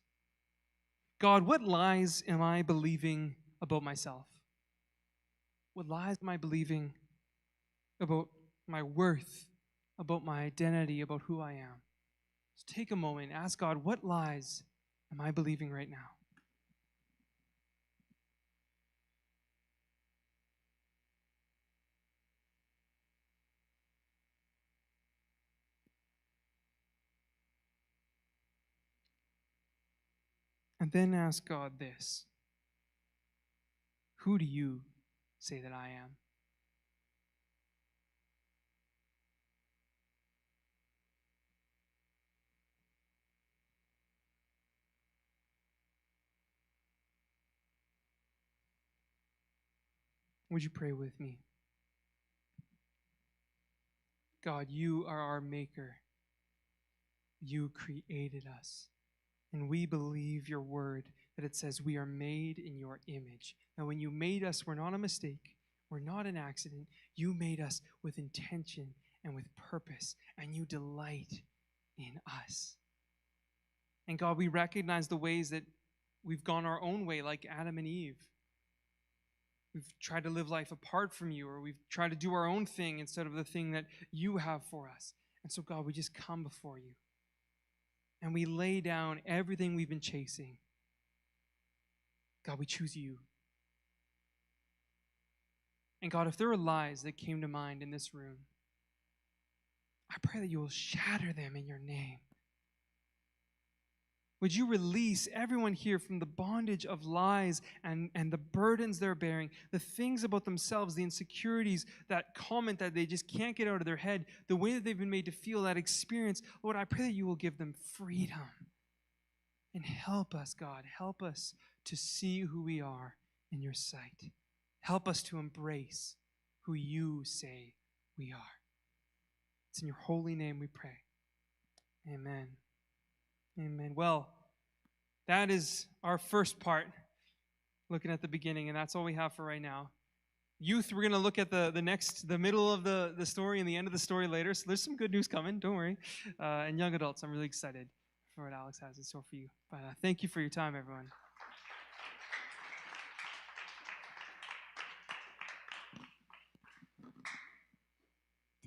God, what lies am I believing about myself? What lies am I believing about my worth, about my identity, about who I am? So take a moment, ask God, what lies am I believing right now? And then ask God this. Who do you say that I am? Would you pray with me? God, you are our maker. You created us. And we believe your word that it says we are made in your image. Now, when you made us, we're not a mistake. We're not an accident. You made us with intention and with purpose, and you delight in us. And God, we recognize the ways that we've gone our own way, like Adam and Eve. We've tried to live life apart from you, or we've tried to do our own thing instead of the thing that you have for us. And so, God, we just come before you. And we lay down everything we've been chasing. God, we choose you. And God, if there are lies that came to mind in this room, I pray that you will shatter them in your name. Would you release everyone here from the bondage of lies and the burdens they're bearing, the things about themselves, the insecurities, that comment that they just can't get out of their head, the way that they've been made to feel, that experience. Lord, I pray that you will give them freedom. And help us, God, help us to see who we are in your sight. Help us to embrace who you say we are. It's in your holy name we pray. Amen. Amen. Well, that is our first part, looking at the beginning, and that's all we have for right now. Youth, we're going to look at the middle of the story and the end of the story later, so there's some good news coming, don't worry. And young adults, I'm really excited for what Alex has in store for you. But thank you for your time, everyone.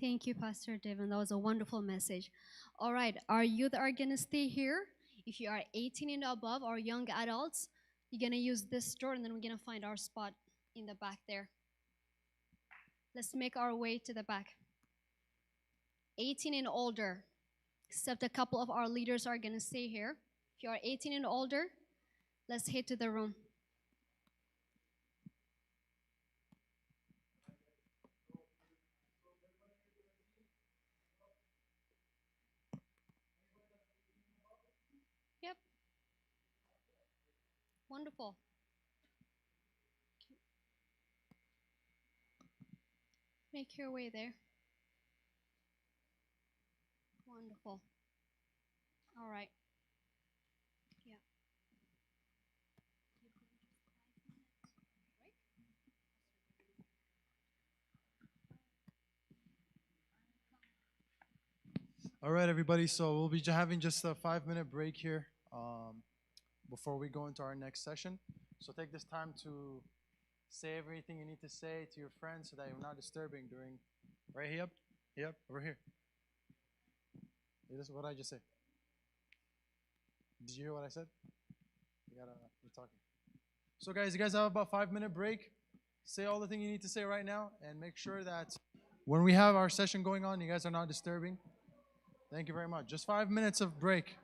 Thank you, Pastor Devin. That was a wonderful message. All right, our youth are going to stay here. If you are 18 and above, or young adults, you're going to use this door, and then we're going to find our spot in the back there. Let's make our way to the back. 18 and older, except a couple of our leaders are going to stay here. If you are 18 and older, let's head to the room. Wonderful. Make your way there. Wonderful. All right. Yeah. All right, everybody. So we'll be having just a 5-minute break here before we go into our next session. So take this time to say everything you need to say to your friends so that you're not disturbing during. Right here? Yep, over here. This is what I just said. Did you hear what I said? You're talking. So guys, you guys have about 5-minute break. Say all the things you need to say right now and make sure that when we have our session going on, you guys are not disturbing. Thank you very much. Just 5 minutes of break.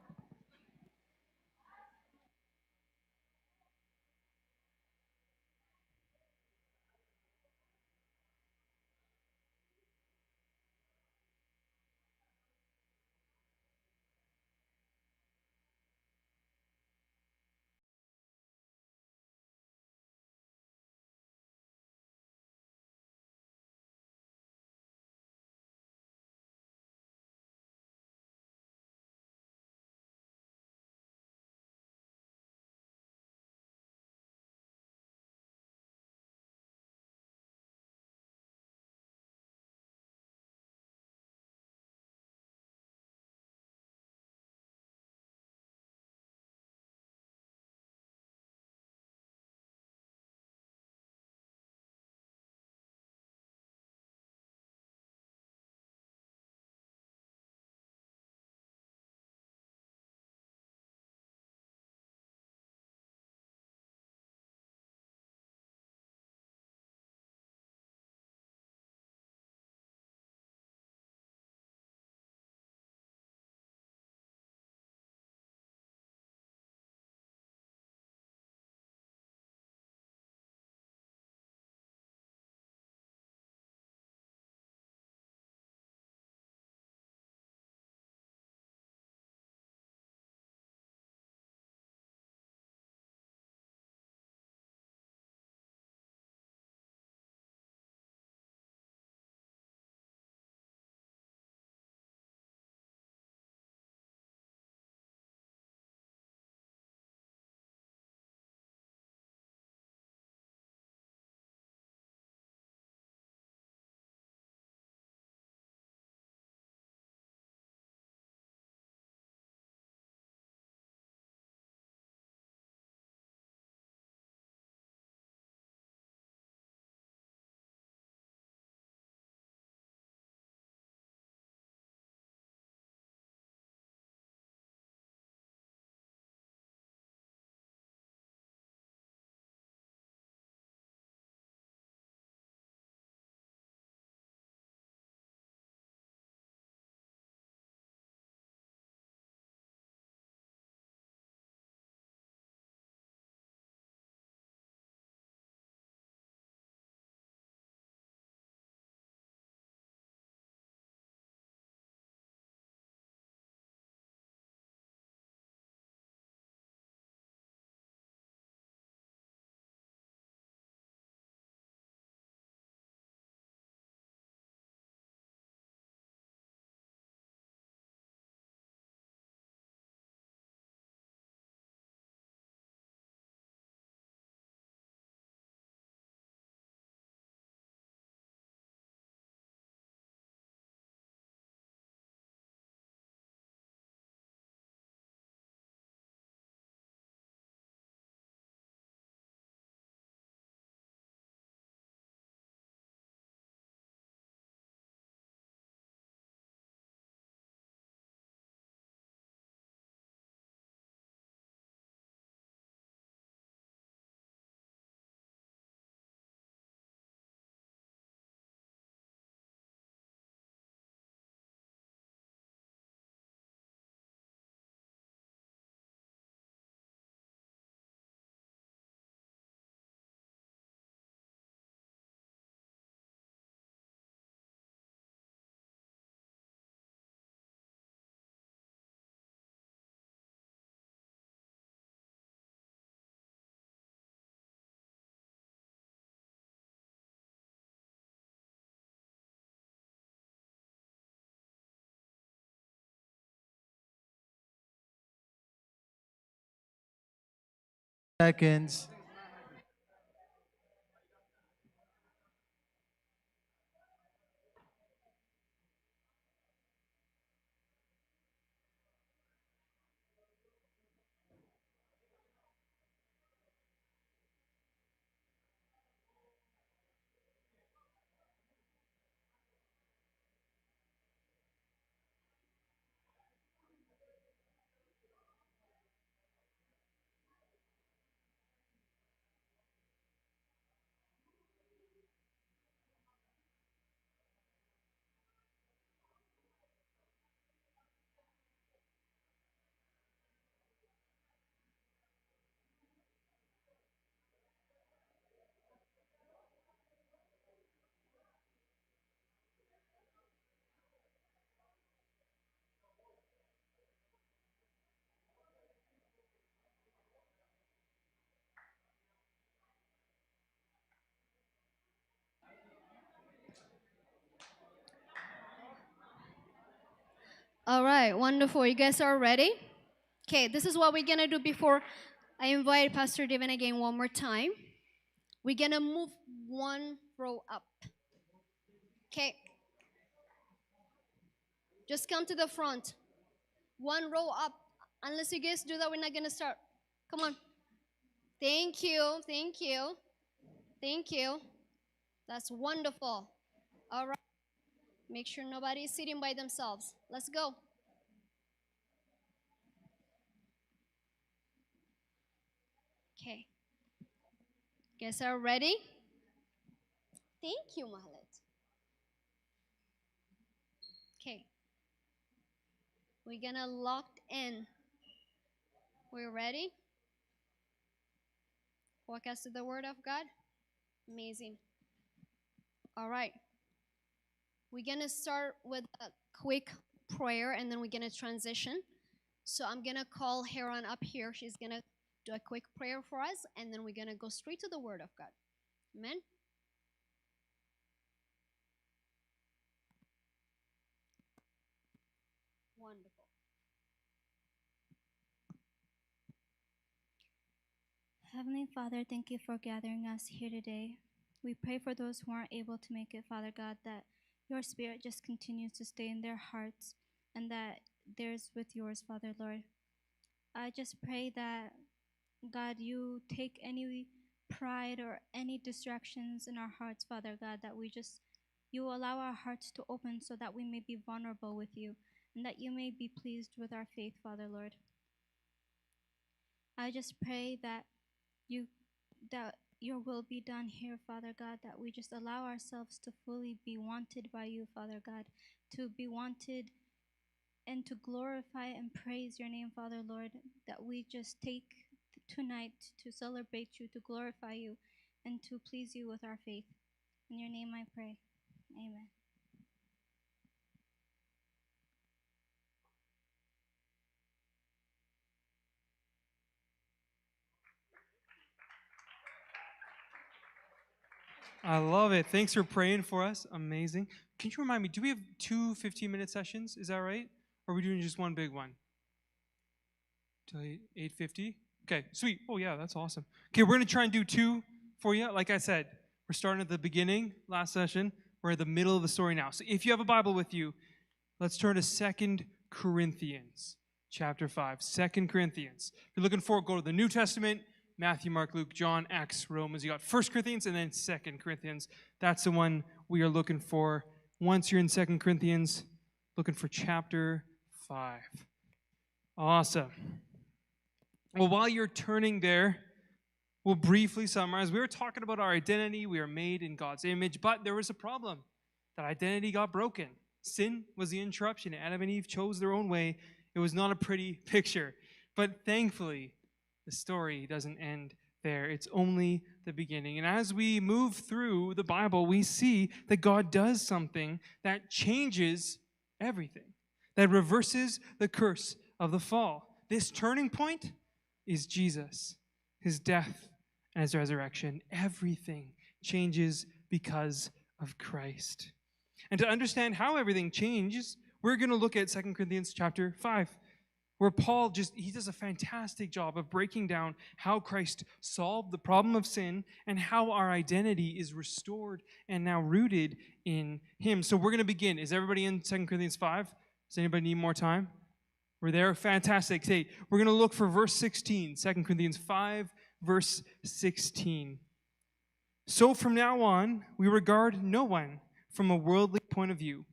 seconds. All right, wonderful. You guys are ready? Okay, this is what we're gonna do before I invite Pastor Devin again one more time. We're gonna move one row up. Okay. Just come to the front. One row up. Unless you guys do that, we're not gonna start. Come on. Thank you, thank you, thank you. That's wonderful. All right. Make sure nobody is sitting by themselves. Let's go. Okay. Guys are ready? Thank you, Mahalet. Okay. We're gonna lock in. We're ready? Walk us to the Word of God. Amazing. All right. We're gonna start with a quick prayer and then we're gonna transition. So I'm gonna call Heron up here. She's gonna do a quick prayer for us and then we're gonna go straight to the Word of God. Amen. Wonderful. Heavenly Father, thank you for gathering us here today. We pray for those who aren't able to make it, Father God, that your Spirit just continues to stay in their hearts and that theirs with yours, Father Lord. I just pray that, God, you take any pride or any distractions in our hearts, Father God, that you allow our hearts to open so that we may be vulnerable with you and that you may be pleased with our faith, Father Lord. I just pray that your will be done here, Father God, that we just allow ourselves to fully be wanted by you, Father God, to be wanted and to glorify and praise your name, Father Lord, that we just take tonight to celebrate you, to glorify you, and to please you with our faith. In your name I pray. Amen. I love it. Thanks for praying for us. Amazing. Can you remind me, do we have two 15-minute sessions? Is that right? Or are we doing just one big one? Till 8:50? Okay, sweet. Oh, yeah, that's awesome. Okay, we're going to try and do two for you. Like I said, we're starting at the beginning last session. We're at the middle of the story now. So if you have a Bible with you, let's turn to 2 Corinthians chapter 5. 2 Corinthians. If you're looking for it, go to the New Testament. Matthew, Mark, Luke, John, Acts, Romans. You got 1 Corinthians and then 2 Corinthians. That's the one we are looking for. Once you're in 2 Corinthians, looking for chapter 5. Awesome. Well, while you're turning there, we'll briefly summarize. We were talking about our identity. We are made in God's image, but there was a problem. That identity got broken. Sin was the interruption. Adam and Eve chose their own way. It was not a pretty picture. But thankfully, the story doesn't end there. It's only the beginning. And as we move through the Bible, we see that God does something that changes everything, that reverses the curse of the fall. This turning point is Jesus, his death and his resurrection. Everything changes because of Christ. And to understand how everything changes, we're going to look at 2 Corinthians chapter 5. where Paul he does a fantastic job of breaking down how Christ solved the problem of sin and how our identity is restored and now rooted in him. So we're going to begin. Is everybody in 2 Corinthians 5? Does anybody need more time? We're there? Fantastic. Say, we're going to look for verse 16, 2 Corinthians 5, verse 16. So from now on, we regard no one from a worldly point of view.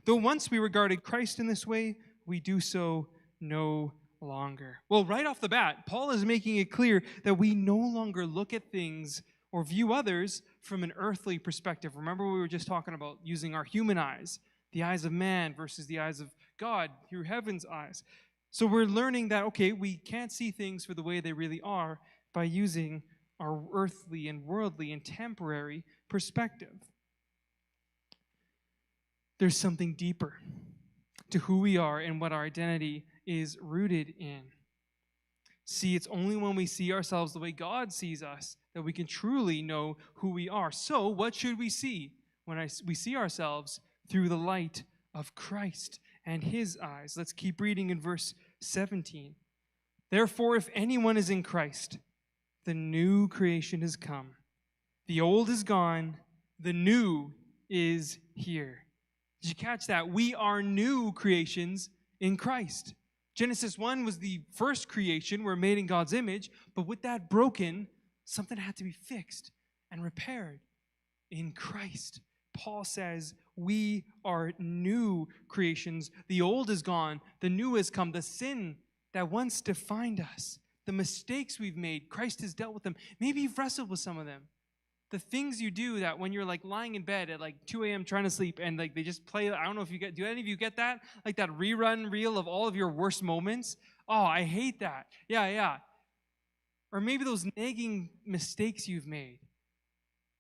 Though once we regarded Christ in this way, we do so no longer. Well, right off the bat, Paul is making it clear that we no longer look at things or view others from an earthly perspective. Remember, we were just talking about using our human eyes, the eyes of man versus the eyes of God through heaven's eyes. So we're learning that, okay, we can't see things for the way they really are by using our earthly and worldly and temporary perspective. There's something deeper to who we are and what our identity is rooted in. See, it's only when we see ourselves the way God sees us that we can truly know who we are. So, what should we see when we see ourselves through the light of Christ and his eyes? Let's keep reading in verse 17. Therefore, if anyone is in Christ, the new creation has come. The old is gone, the new is here. Did you catch that? We are new creations in Christ. Genesis 1 was the first creation. We're made in God's image. But with that broken, something had to be fixed and repaired in Christ. Paul says we are new creations. The old is gone. The new has come. The sin that once defined us, the mistakes we've made, Christ has dealt with them. Maybe you've wrestled with some of them. The things you do that when you're like lying in bed at like 2 a.m. trying to sleep and like they just play, I don't know if you do any of you get that? Like that rerun reel of all of your worst moments? Oh, I hate that. Yeah. Or maybe those nagging mistakes you've made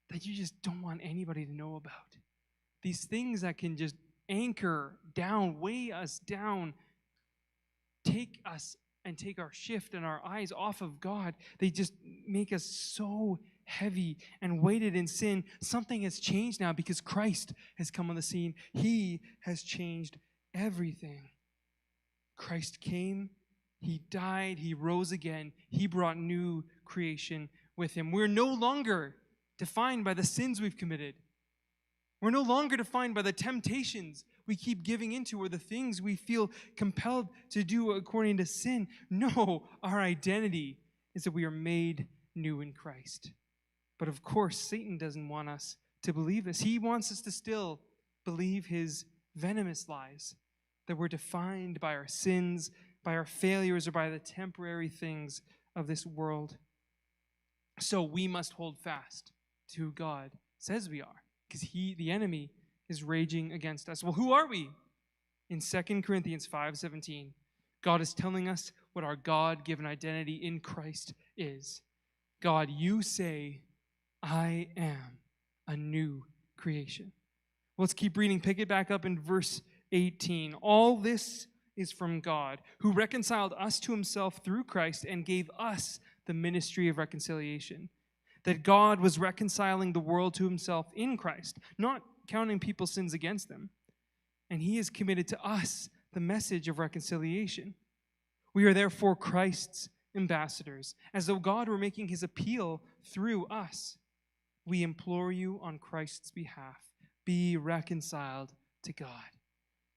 that you just don't want anybody to know about. These things that can just anchor down, weigh us down, take us and take our shift and our eyes off of God. They just make us so heavy and weighted in sin. Something has changed now because Christ has come on the scene. He has changed everything. Christ came, he died, he rose again. He brought new creation with him. We're no longer defined by the sins we've committed. We're no longer defined by the temptations we keep giving into or the things we feel compelled to do according to sin. No, our identity is that we are made new in Christ. But of course, Satan doesn't want us to believe this. He wants us to still believe his venomous lies, that we're defined by our sins, by our failures, or by the temporary things of this world. So we must hold fast to who God says we are, because the enemy, is raging against us. Well, who are we? In 2 Corinthians 5:17, God is telling us what our God-given identity in Christ is. God, you say, I am a new creation. Let's keep reading. Pick it back up in verse 18. All this is from God, who reconciled us to himself through Christ and gave us the ministry of reconciliation. That God was reconciling the world to himself in Christ, not counting people's sins against them. And he has committed to us the message of reconciliation. We are therefore Christ's ambassadors, as though God were making his appeal through us. We implore you on Christ's behalf, be reconciled to God.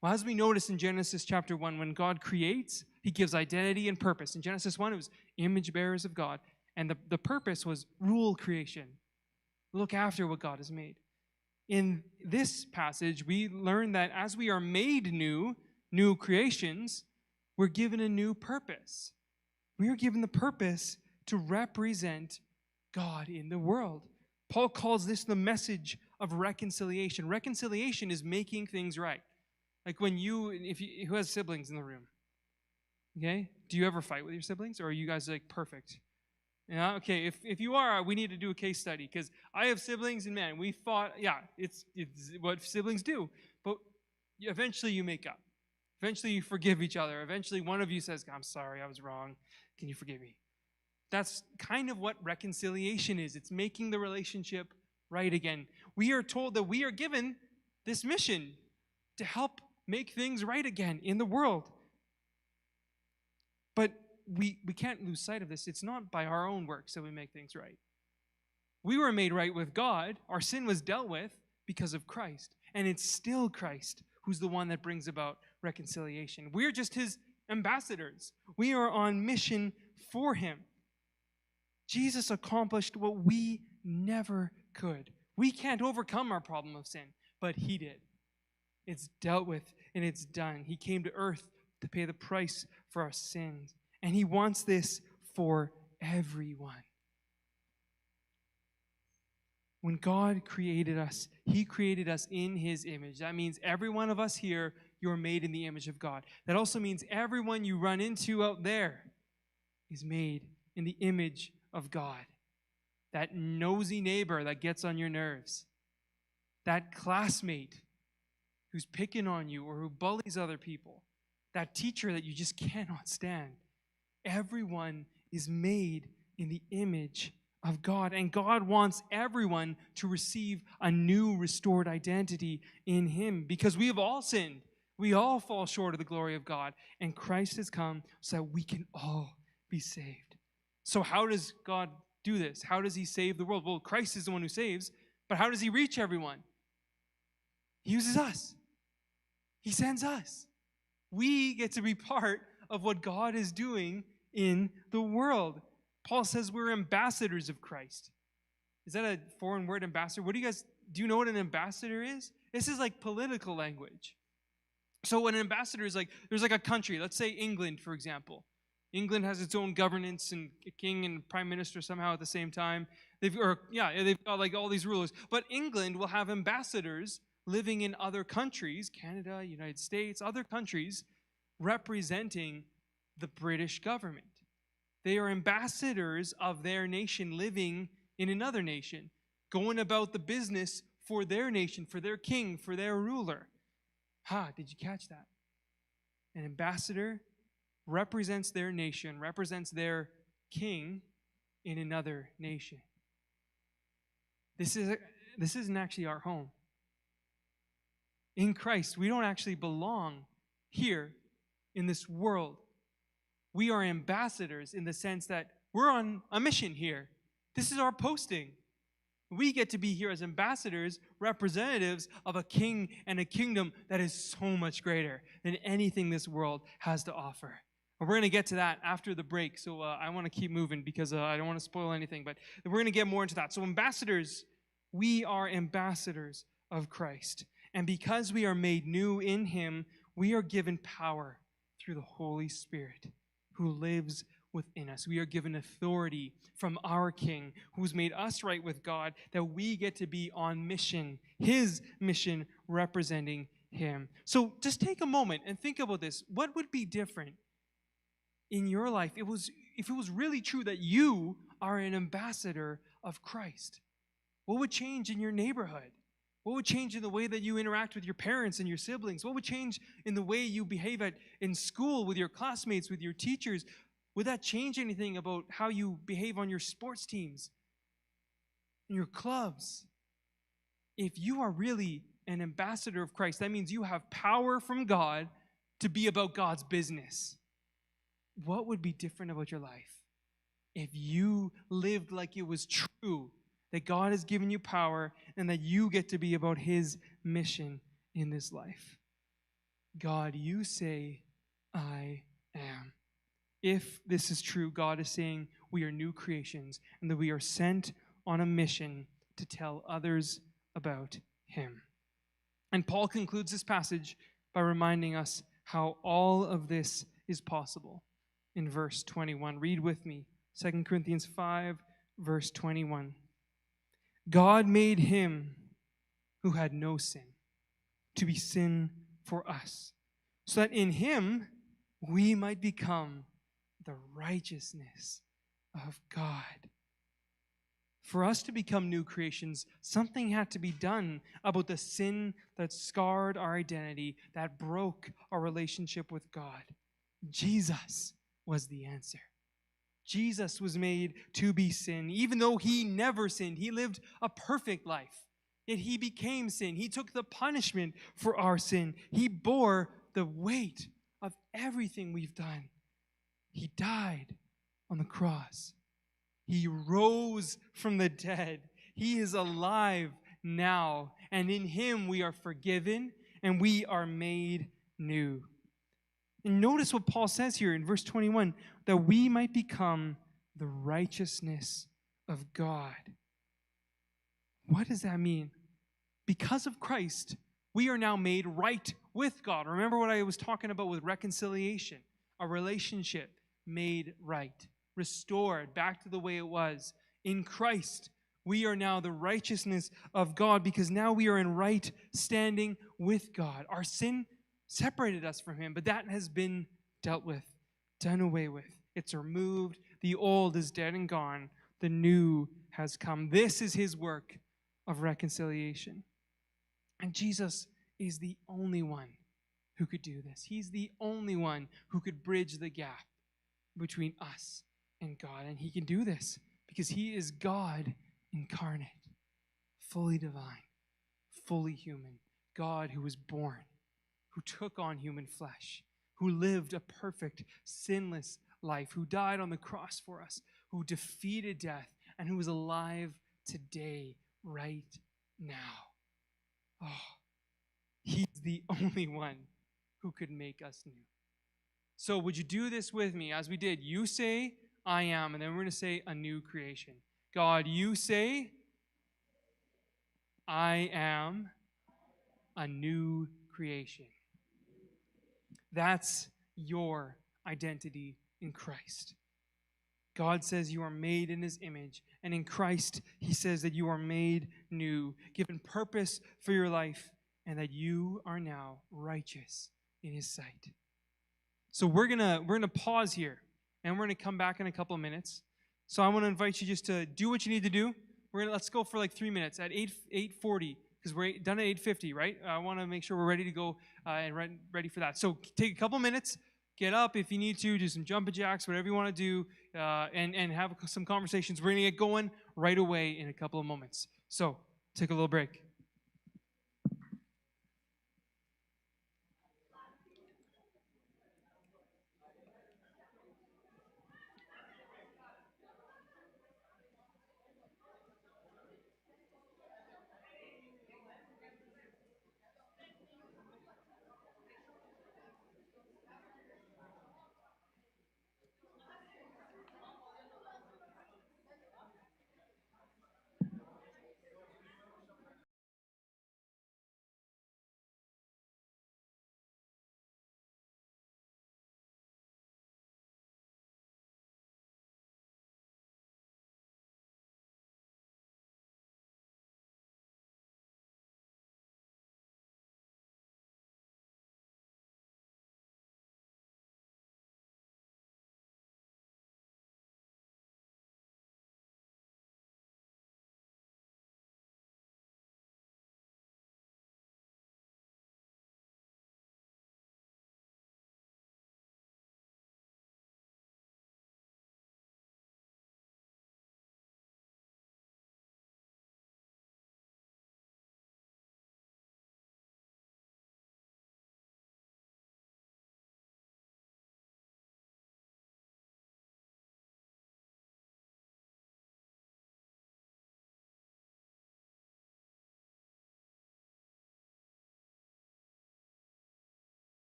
Well, as we notice in Genesis chapter 1, when God creates, he gives identity and purpose. In Genesis 1, it was image bearers of God. And the purpose was rule creation. Look after what God has made. In this passage, we learn that as we are made new creations, we're given a new purpose. We are given the purpose to represent God in the world. Paul calls this the message of reconciliation. Reconciliation is making things right. Like when who has siblings in the room? Okay? Do you ever fight with your siblings, or are you guys like perfect? Yeah, okay, if you are, we need to do a case study, because I have siblings, and man, we fought. Yeah, it's what siblings do. But eventually you make up. Eventually you forgive each other. Eventually one of you says, I'm sorry, I was wrong. Can you forgive me? That's kind of what reconciliation is. It's making the relationship right again. We are told that we are given this mission to help make things right again in the world. But we can't lose sight of this. It's not by our own works that we make things right. We were made right with God. Our sin was dealt with because of Christ. And it's still Christ who's the one that brings about reconciliation. We're just his ambassadors. We are on mission for him. Jesus accomplished what we never could. We can't overcome our problem of sin, but he did. It's dealt with and it's done. He came to earth to pay the price for our sins. And he wants this for everyone. When God created us, he created us in his image. That means every one of us here, you're made in the image of God. That also means everyone you run into out there is made in the image of God. That nosy neighbor that gets on your nerves. That classmate who's picking on you or who bullies other people. That teacher that you just cannot stand. Everyone is made in the image of God. And God wants everyone to receive a new restored identity in him. Because we have all sinned. We all fall short of the glory of God. And Christ has come so that we can all be saved. So how does God do this? How does he save the world? Well, Christ is the one who saves. But how does he reach everyone? He uses us. He sends us. We get to be part of what God is doing in the world. Paul says we're ambassadors of Christ. Is that a foreign word, ambassador? Do you know what an ambassador is? This is like political language. So an ambassador is like, there's like a country, let's say England, for example. England has its own governance and a king and prime minister somehow at the same time. They've got like all these rulers. But England will have ambassadors living in other countries, Canada, United States, other countries, representing the British government. They are ambassadors of their nation living in another nation, going about the business for their nation, for their king, for their ruler. Did you catch that? An ambassador represents their nation, represents their king in another nation. This isn't actually our home. In Christ, we don't actually belong here in this world. We are ambassadors in the sense that we're on a mission here. This is our posting. We get to be here as ambassadors, representatives of a king and a kingdom that is so much greater than anything this world has to offer. And we're going to get to that after the break, so I want to keep moving because I don't want to spoil anything, but we're going to get more into that. So ambassadors, we are ambassadors of Christ. And because we are made new in him, we are given power through the Holy Spirit who lives within us. We are given authority from our King who's made us right with God, that we get to be on mission, his mission representing him. So just take a moment and think about this. What would be different in your life if it was really true that you are an ambassador of Christ? What would change in your neighborhood? What would change in the way that you interact with your parents and your siblings? What would change in the way you behave in school with your classmates, with your teachers? Would that change anything about how you behave on your sports teams, in your clubs? If you are really an ambassador of Christ, that means you have power from God to be about God's business. What would be different about your life if you lived like it was true that God has given you power and that you get to be about his mission in this life? God, you say, I am. If this is true, God is saying we are new creations and that we are sent on a mission to tell others about him. And Paul concludes this passage by reminding us how all of this is possible in verse 21. Read with me, 2 Corinthians 5, verse 21. God made him who had no sin to be sin for us, so that in him we might become the righteousness of God. For us to become new creations, something had to be done about the sin that scarred our identity, that broke our relationship with God. Jesus was the answer. Jesus was made to be sin. Even though he never sinned, he lived a perfect life. Yet he became sin. He took the punishment for our sin. He bore the weight of everything we've done. He died on the cross. He rose from the dead. He is alive now, and in him we are forgiven and we are made new. And notice what Paul says here in verse 21, that we might become the righteousness of God. What does that mean? Because of Christ, we are now made right with God. Remember what I was talking about with reconciliation, a relationship made right, restored back to the way it was. In Christ, we are now the righteousness of God because now we are in right standing with God. Our sin separated us from him, but that has been dealt with, done away with. It's removed. The old is dead and gone. The new has come. This is his work of reconciliation. And Jesus is the only one who could do this. He's the only one who could bridge the gap between us and God. And he can do this because he is God incarnate, fully divine, fully human. God who was born, who took on human flesh, who lived a perfect, sinless life, who died on the cross for us, who defeated death, and who is alive today, right now. Oh, he's the only one who could make us new. So would you do this with me as we did? You say, I am, and then we're going to say a new creation. God, you say, I am a new creation. That's your identity in Christ. God says you are made in his image, and in Christ, he says that you are made new, given purpose for your life, and that you are now righteous in his sight. So we're gonna pause here, and we're gonna come back in a couple of minutes. So I want to invite you just to do what you need to do. Let's go for like 3 minutes at 8:40, because we're done at 8:50, right? I want to make sure we're ready to go and ready for that. So take a couple minutes, get up if you need to, do some jumping jacks, whatever you want to do, and have some conversations. We're going to get going right away in a couple of moments. So take a little break.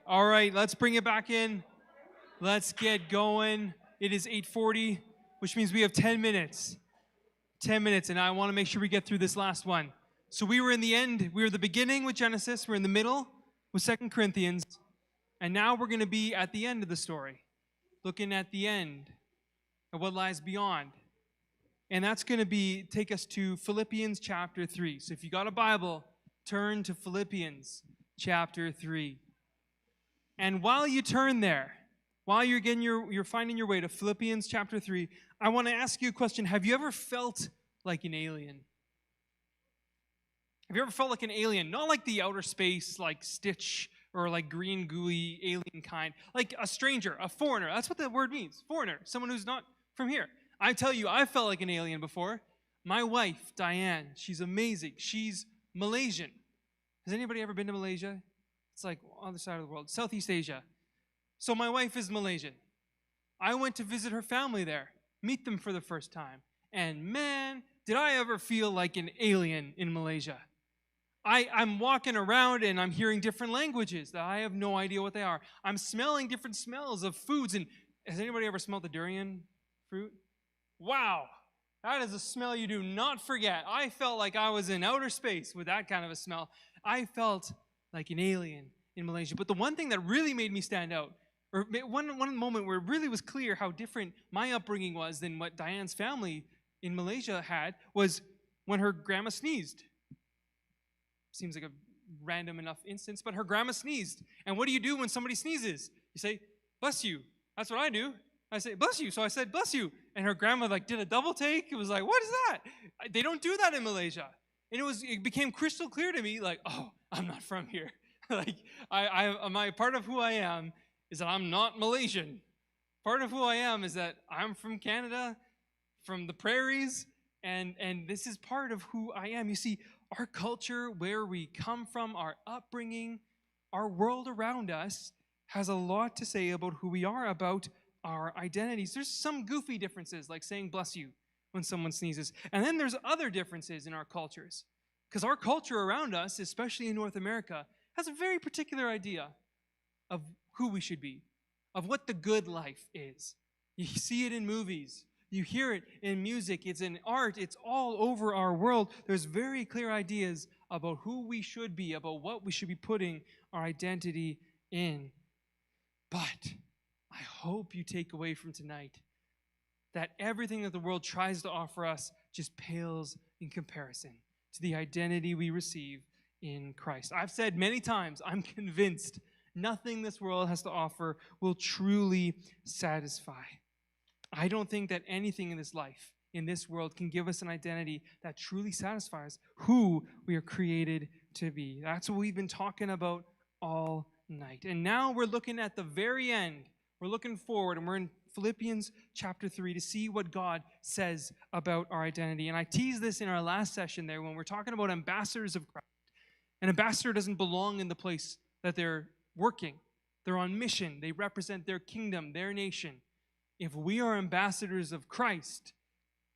All right, let's bring it back in. Let's get going. It is 8:40, which means we have 10 minutes. 10 minutes, and I want to make sure we get through this last one. So we were in the end, we were the beginning with Genesis, we're in the middle with 2 Corinthians, and now we're going to be at the end of the story. looking at the end, at what lies beyond. And that's going to take us to Philippians chapter 3. So if you got a Bible, turn to Philippians chapter 3. And while you turn there, while you're finding your way to Philippians chapter 3, I want to ask you a question. Have you ever felt like an alien? Have you ever felt like an alien? Not like the outer space, like Stitch, or like green, gooey, alien kind. Like a stranger, a foreigner. That's what the word means. Foreigner. Someone who's not from here. I tell you, I felt like an alien before. My wife, Diane, she's amazing. She's Malaysian. Has anybody ever been to Malaysia? It's like on the other side of the world. Southeast Asia. So my wife is Malaysian. I went to visit her family there, meet them for the first time. And man, did I ever feel like an alien in Malaysia. I'm walking around and I'm hearing different languages that I have no idea what they are. I'm smelling different smells of foods. And has anybody ever smelled the durian fruit? Wow, that is a smell you do not forget. I felt like I was in outer space with that kind of a smell. I felt like an alien in Malaysia. But the one thing that really made me stand out, or one moment where it really was clear how different my upbringing was than what Diane's family in Malaysia had, was when her grandma sneezed. Seems like a random enough instance, but her grandma sneezed. And what do you do when somebody sneezes? You say, bless you. That's what I do. I say, bless you. So I said, bless you. And her grandma did a double take. It was like, what is that? They don't do that in Malaysia. And it became crystal clear to me, oh, I'm not from here. Part of who I am is that I'm not Malaysian. Part of who I am is that I'm from Canada, from the prairies, and this is part of who I am. You see, our culture, where we come from, our upbringing, our world around us has a lot to say about who we are, about our identities. There's some goofy differences, like saying bless you when someone sneezes. And then there's other differences in our cultures. Because our culture around us, especially in North America, has a very particular idea of who we should be, of what the good life is. You see it in movies. You hear it in music. It's in art. It's all over our world. There's very clear ideas about who we should be, about what we should be putting our identity in. But I hope you take away from tonight that everything that the world tries to offer us just pales in comparison to the identity we receive in Christ. I've said many times, I'm convinced nothing this world has to offer will truly satisfy. I don't think that anything in this life, in this world, can give us an identity that truly satisfies who we are created to be. That's what we've been talking about all night. And now we're looking at the very end. We're looking forward, and we're in Philippians chapter 3 to see what God says about our identity. And I teased this in our last session there when we're talking about ambassadors of Christ. An ambassador doesn't belong in the place that they're working. They're on mission. They represent their kingdom, their nation. If we are ambassadors of Christ,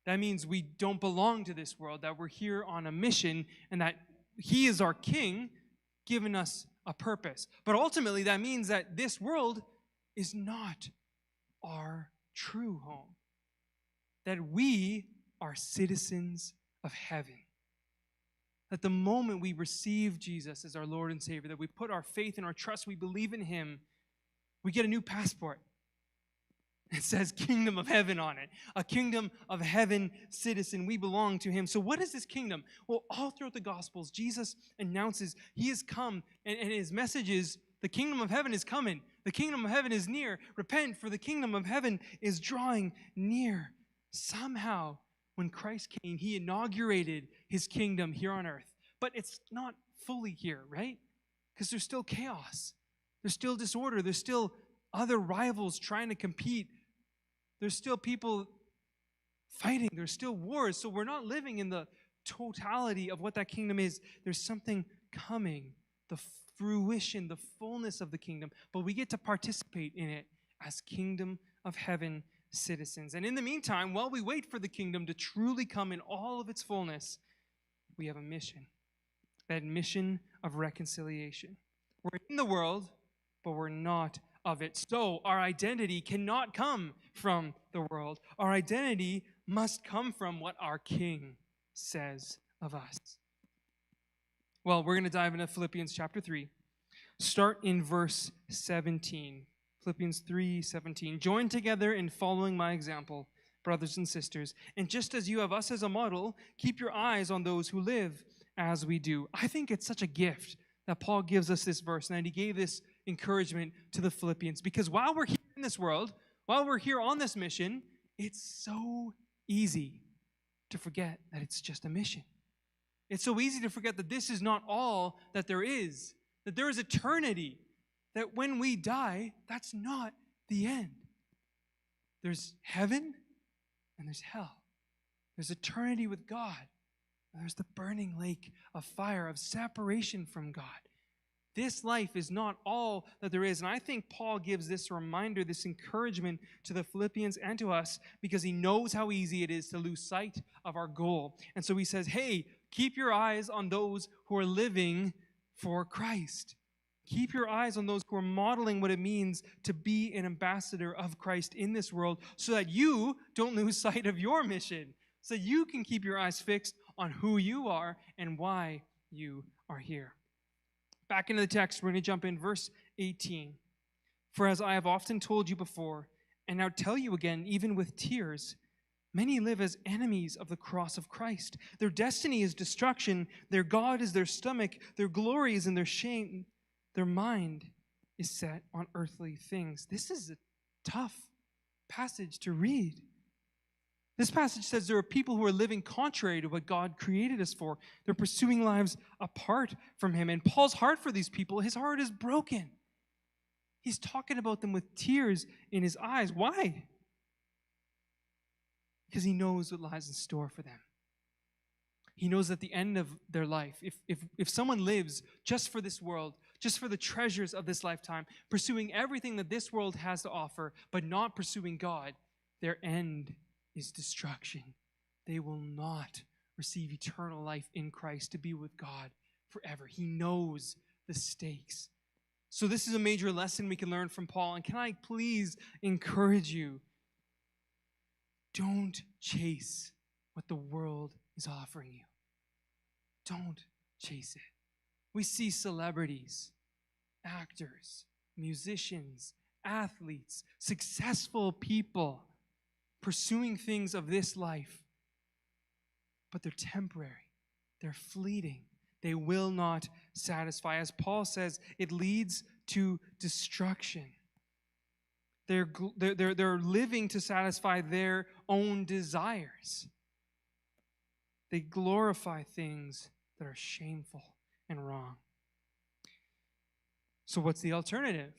that means we don't belong to this world, that we're here on a mission, and that He is our King, giving us a purpose. But ultimately, that means that this world is not our true home. That we are citizens of heaven. That the moment we receive Jesus as our Lord and Savior, that we put our faith and our trust, we believe in Him, we get a new passport. It says Kingdom of Heaven on it. A Kingdom of Heaven citizen. We belong to Him. So what is this kingdom? Well, all throughout the Gospels, Jesus announces He has come, and His message is, the Kingdom of Heaven is coming. The Kingdom of Heaven is near. Repent, for the Kingdom of Heaven is drawing near. Somehow, when Christ came, He inaugurated His kingdom here on earth. But it's not fully here, right? Because there's still chaos. There's still disorder. There's still other rivals trying to compete. There's still people fighting. There's still wars. So we're not living in the totality of what that kingdom is. There's something coming, the fruition, the fullness of the kingdom. But we get to participate in it as Kingdom of Heaven citizens. And in the meantime, while we wait for the kingdom to truly come in all of its fullness, we have a mission. That mission of reconciliation. We're in the world, but we're not of it. So our identity cannot come from the world. Our identity must come from what our King says of us. Well, we're going to dive into Philippians chapter 3. Start in verse 17. Philippians 3:17. Join together in following my example, brothers and sisters. And just as you have us as a model, keep your eyes on those who live as we do. I think it's such a gift that Paul gives us this verse, and that he gave this encouragement to the Philippians. Because while we're here in this world, while we're here on this mission, it's so easy to forget that it's just a mission. It's so easy to forget that this is not all that there is eternity, that when we die, that's not the end. There's heaven and there's hell. There's eternity with God. And there's the burning lake of fire, of separation from God. This life is not all that there is. And I think Paul gives this reminder, this encouragement to the Philippians and to us, because he knows how easy it is to lose sight of our goal. And so he says, hey, keep your eyes on those who are living for Christ. Keep your eyes on those who are modeling what it means to be an ambassador of Christ in this world, so that you don't lose sight of your mission, so you can keep your eyes fixed on who you are and why you are here. Back into the text, we're going to jump in verse 18. For as I have often told you before, and now tell you again, even with tears, many live as enemies of the cross of Christ. Their destiny is destruction. Their God is their stomach. Their glory is in their shame. Their mind is set on earthly things. This is a tough passage to read. This passage says there are people who are living contrary to what God created us for. They're pursuing lives apart from Him. And Paul's heart for these people, his heart is broken. He's talking about them with tears in his eyes. Why? Because he knows what lies in store for them. He knows at the end of their life, if someone lives just for this world, just for the treasures of this lifetime, pursuing everything that this world has to offer, but not pursuing God, their end is destruction. They will not receive eternal life in Christ to be with God forever. He knows the stakes. So this is a major lesson we can learn from Paul. And can I please encourage you, don't chase what the world is offering you. Don't chase it. We see celebrities, actors, musicians, athletes, successful people pursuing things of this life, but they're temporary, they're fleeting, they will not satisfy. As Paul says, it leads to destruction. They're living to satisfy their own desires. They glorify things that are shameful and wrong. So what's the alternative?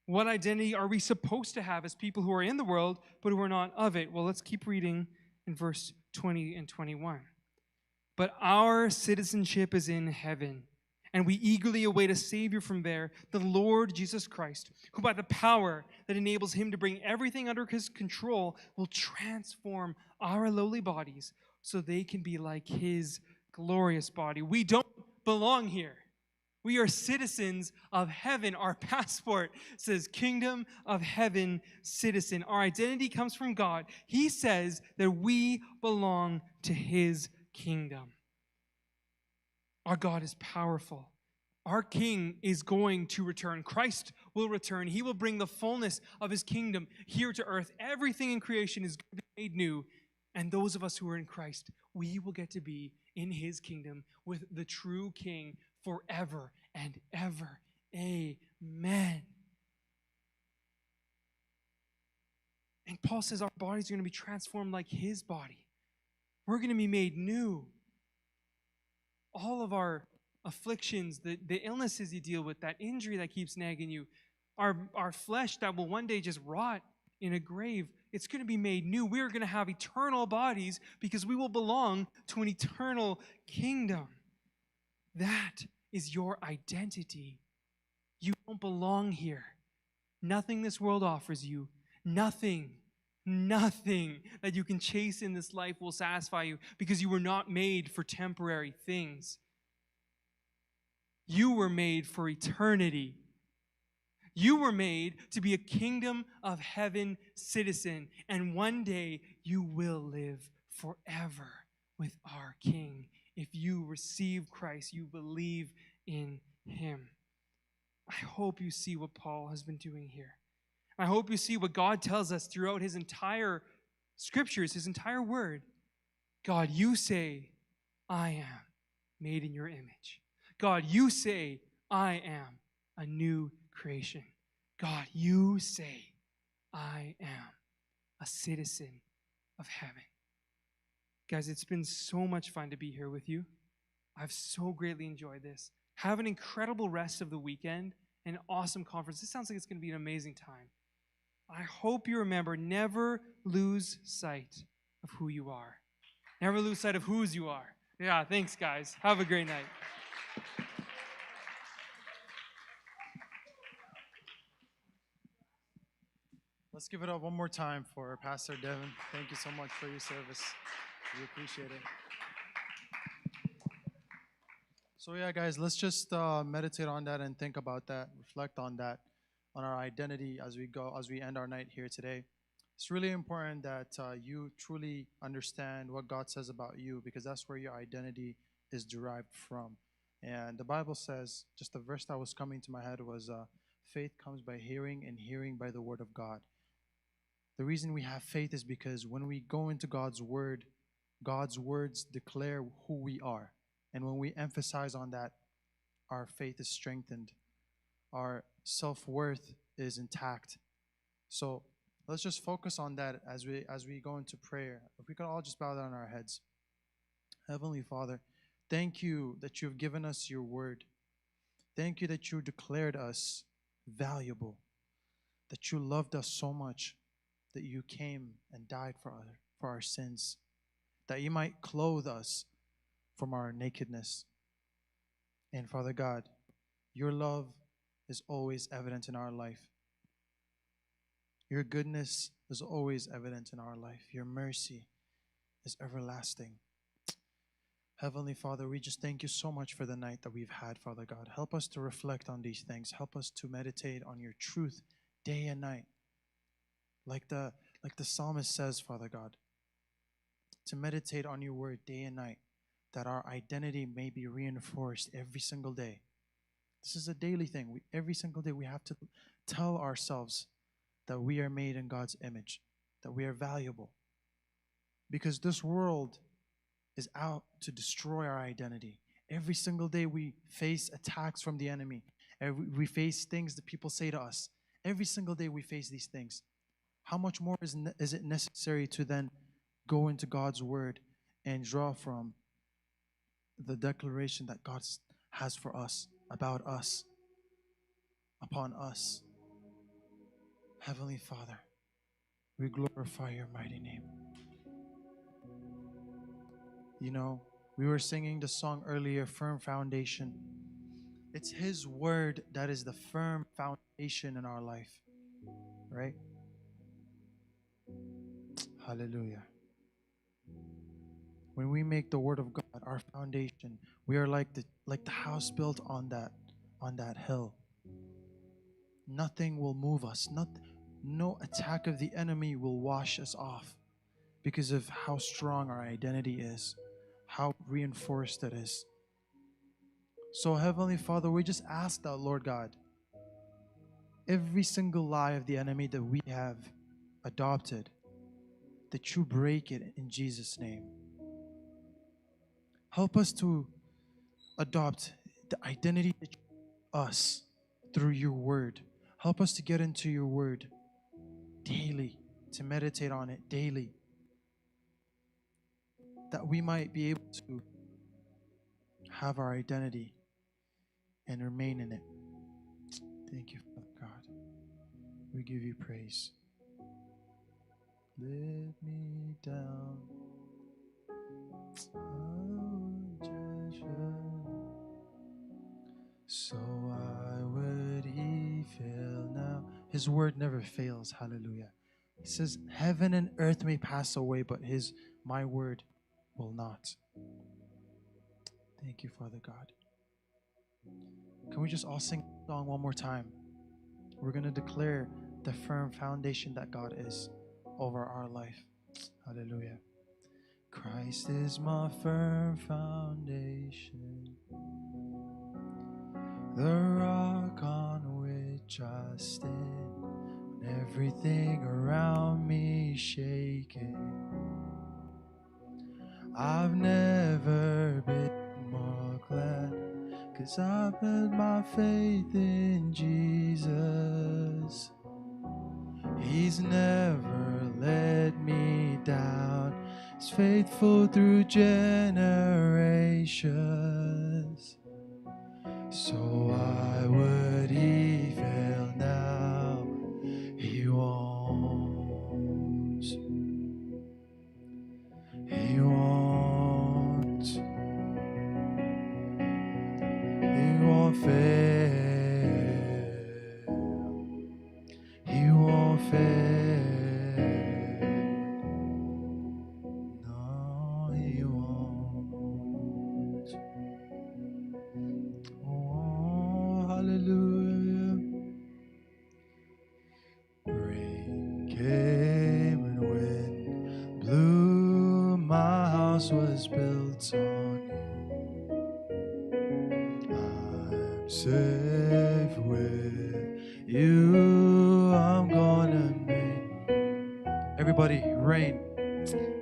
What identity are we supposed to have as people who are in the world but who are not of it? Well, let's keep reading in verse 20 and 21. But our citizenship is in heaven, and we eagerly await a Savior from there, the Lord Jesus Christ, who by the power that enables Him to bring everything under His control will transform our lowly bodies so they can be like His glorious body. We don't belong here. We are citizens of heaven. Our passport says Kingdom of Heaven citizen. Our identity comes from God. He says that we belong to His kingdom. Our God is powerful. Our King is going to return. Christ will return. He will bring the fullness of His kingdom here to earth. Everything in creation is going to be made new. And those of us who are in Christ, we will get to be in His kingdom with the true King forever and ever. Amen. And Paul says our bodies are going to be transformed like His body. We're going to be made new. All of our afflictions, the illnesses you deal with, that injury that keeps nagging you, our flesh that will one day just rot in a grave, it's going to be made new. We're going to have eternal bodies because we will belong to an eternal kingdom. That is your identity. You don't belong here. Nothing this world offers you, nothing that you can chase in this life will satisfy you, because you were not made for temporary things. You were made for eternity. You were made to be a Kingdom of Heaven citizen, and one day you will live forever with our King. If you receive Christ, you believe in Him. I hope you see what Paul has been doing here. I hope you see what God tells us throughout his entire scriptures, his entire word. God, you say, I am made in your image. God, you say, I am a new creation. God, you say, I am a citizen of heaven. Guys, it's been so much fun to be here with you. I've so greatly enjoyed this. Have an incredible rest of the weekend, an awesome conference. This sounds like it's going to be an amazing time. I hope you remember, never lose sight of who you are. Never lose sight of whose you are. Yeah, thanks, guys. Have a great night. Let's give it up one more time for Pastor Devin. Thank you so much for your service. We appreciate it. So yeah, guys, let's just meditate on that and think about that, reflect on that, on our identity as we end our night here today. It's really important that you truly understand what God says about you, because that's where your identity is derived from. And the Bible says, just the verse that was coming to my head was, faith comes by hearing, and hearing by the word of God. The reason we have faith is because when we go into God's word, God's words declare who we are. And when we emphasize on that, our faith is strengthened. Our self-worth is intact. So let's just focus on that as we go into prayer. If we could all just bow down our heads. Heavenly Father, thank you that you've given us your word. Thank you that you declared us valuable, that you loved us so much, that you came and died for our sins, that you might clothe us from our nakedness. And Father God, your love is always evident in our life. Your goodness is always evident in our life. Your mercy is everlasting. Heavenly Father, we just thank you so much for the night that we've had, Father God. Help us to reflect on these things. Help us to meditate on your truth day and night. Like the psalmist says, Father God, to meditate on your word day and night, that our identity may be reinforced every single day. This is a daily thing. Every single day we have to tell ourselves that we are made in God's image, that we are valuable. Because this world is out to destroy our identity. Every single day we face attacks from the enemy. We face things that people say to us. Every single day we face these things. How much more is it necessary to then go into God's word and draw from the declaration that God has for us, about us, upon us? Heavenly Father, we glorify your mighty name. You know, we were singing the song earlier, Firm Foundation. It's his word that is the firm foundation in our life, right? Hallelujah. When we make the word of God our foundation, we are like the house built on that hill. Nothing will move us. No attack of the enemy will wash us off because of how strong our identity is, how reinforced it is. So Heavenly Father, we just ask that, Lord God, every single lie of the enemy that we have adopted, that you break it in Jesus' name. Help us to adopt the identity that you give us through your word. Help us to get into your word daily, to meditate on it daily, that we might be able to have our identity and remain in it. Thank you, Father God. We give you praise. Let me down, so why would he fail now? His word never fails. Hallelujah. He says, heaven and earth may pass away, but my word will not. Thank you, Father God. Can we just all sing the song one more time? We're going to declare the firm foundation that God is over our life. Hallelujah. Christ is my firm foundation, the rock on which I stand, when everything around me is shaking. I've never been more glad, 'cause I put my faith in Jesus. He's never let me down. He's faithful through generations. So why would he fail now? He won't. He won't. He won't fail. He won't fail. No, he won't. Oh, hallelujah. Rain came and wind blew. My house was built on you. I'm safe with you. I'm gonna make. Everybody, rain.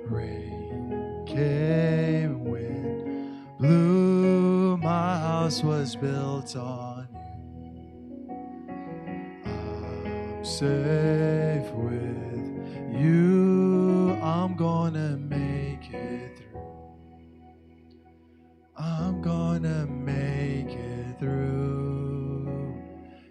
Rain came, wind blew. My house was built on you. I'm safe with you. I'm gonna make it through. I'm gonna make it through.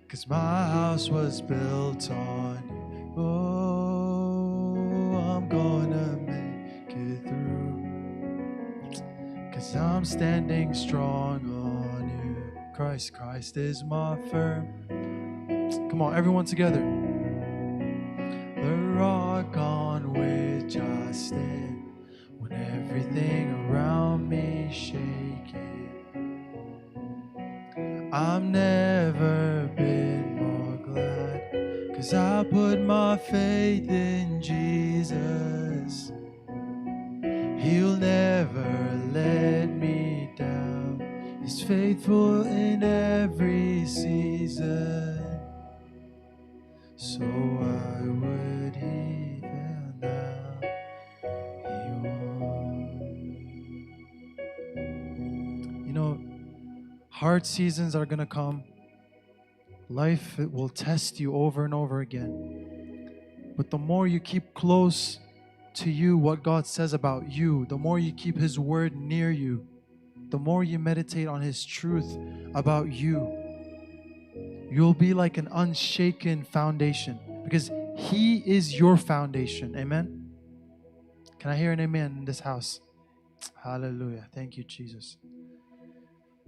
'Cause my house was built on you. Oh, I'm gonna make it through. 'Cause I'm standing strong on you. Christ is my firm. Come on, everyone together. The rock on which I stand, when everything around me is shaking. I've never been more glad, 'cause I put my faith in Jesus. He'll never let me down. He's faithful in every season. So why would he fail now? He won't. You know, hard seasons are gonna come. Life, it will test you over and over again. But the more you keep close to you, what God says about you, the more you keep his word near you, the more you meditate on his truth about you, you'll be like an unshaken foundation, because he is your foundation. Amen. Can I hear an amen in this house? Hallelujah. Thank you, Jesus.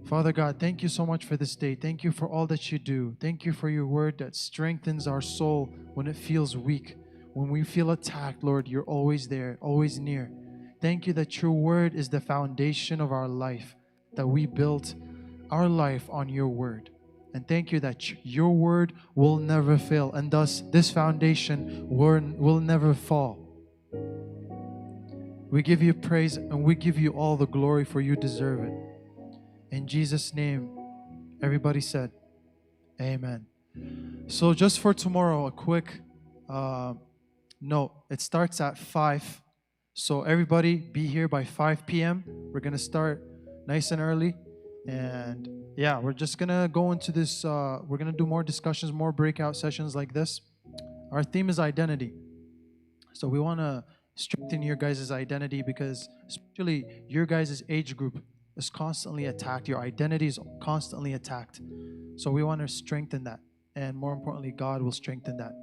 Father God, thank you so much for this day. Thank you for all that you do. Thank you for your word that strengthens our soul when it feels weak. When we feel attacked, Lord, you're always there, always near. Thank you that your word is the foundation of our life, that we built our life on your word. And thank you that your word will never fail, and thus this foundation will never fall. We give you praise and we give you all the glory, for you deserve it. In Jesus' name, everybody said, amen. So just for tomorrow, a quick note. It starts at 5. So everybody be here by 5 p.m. We're going to start nice and early. And yeah, we're just going to go into this. We're going to do more discussions, more breakout sessions like this. Our theme is identity. So we want to strengthen your guys' identity, because especially your guys' age group is constantly attacked. Your identity is constantly attacked. So we want to strengthen that. And more importantly, God will strengthen that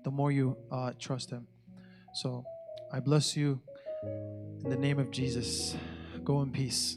the more you trust him. So I bless you in the name of Jesus. Go in peace.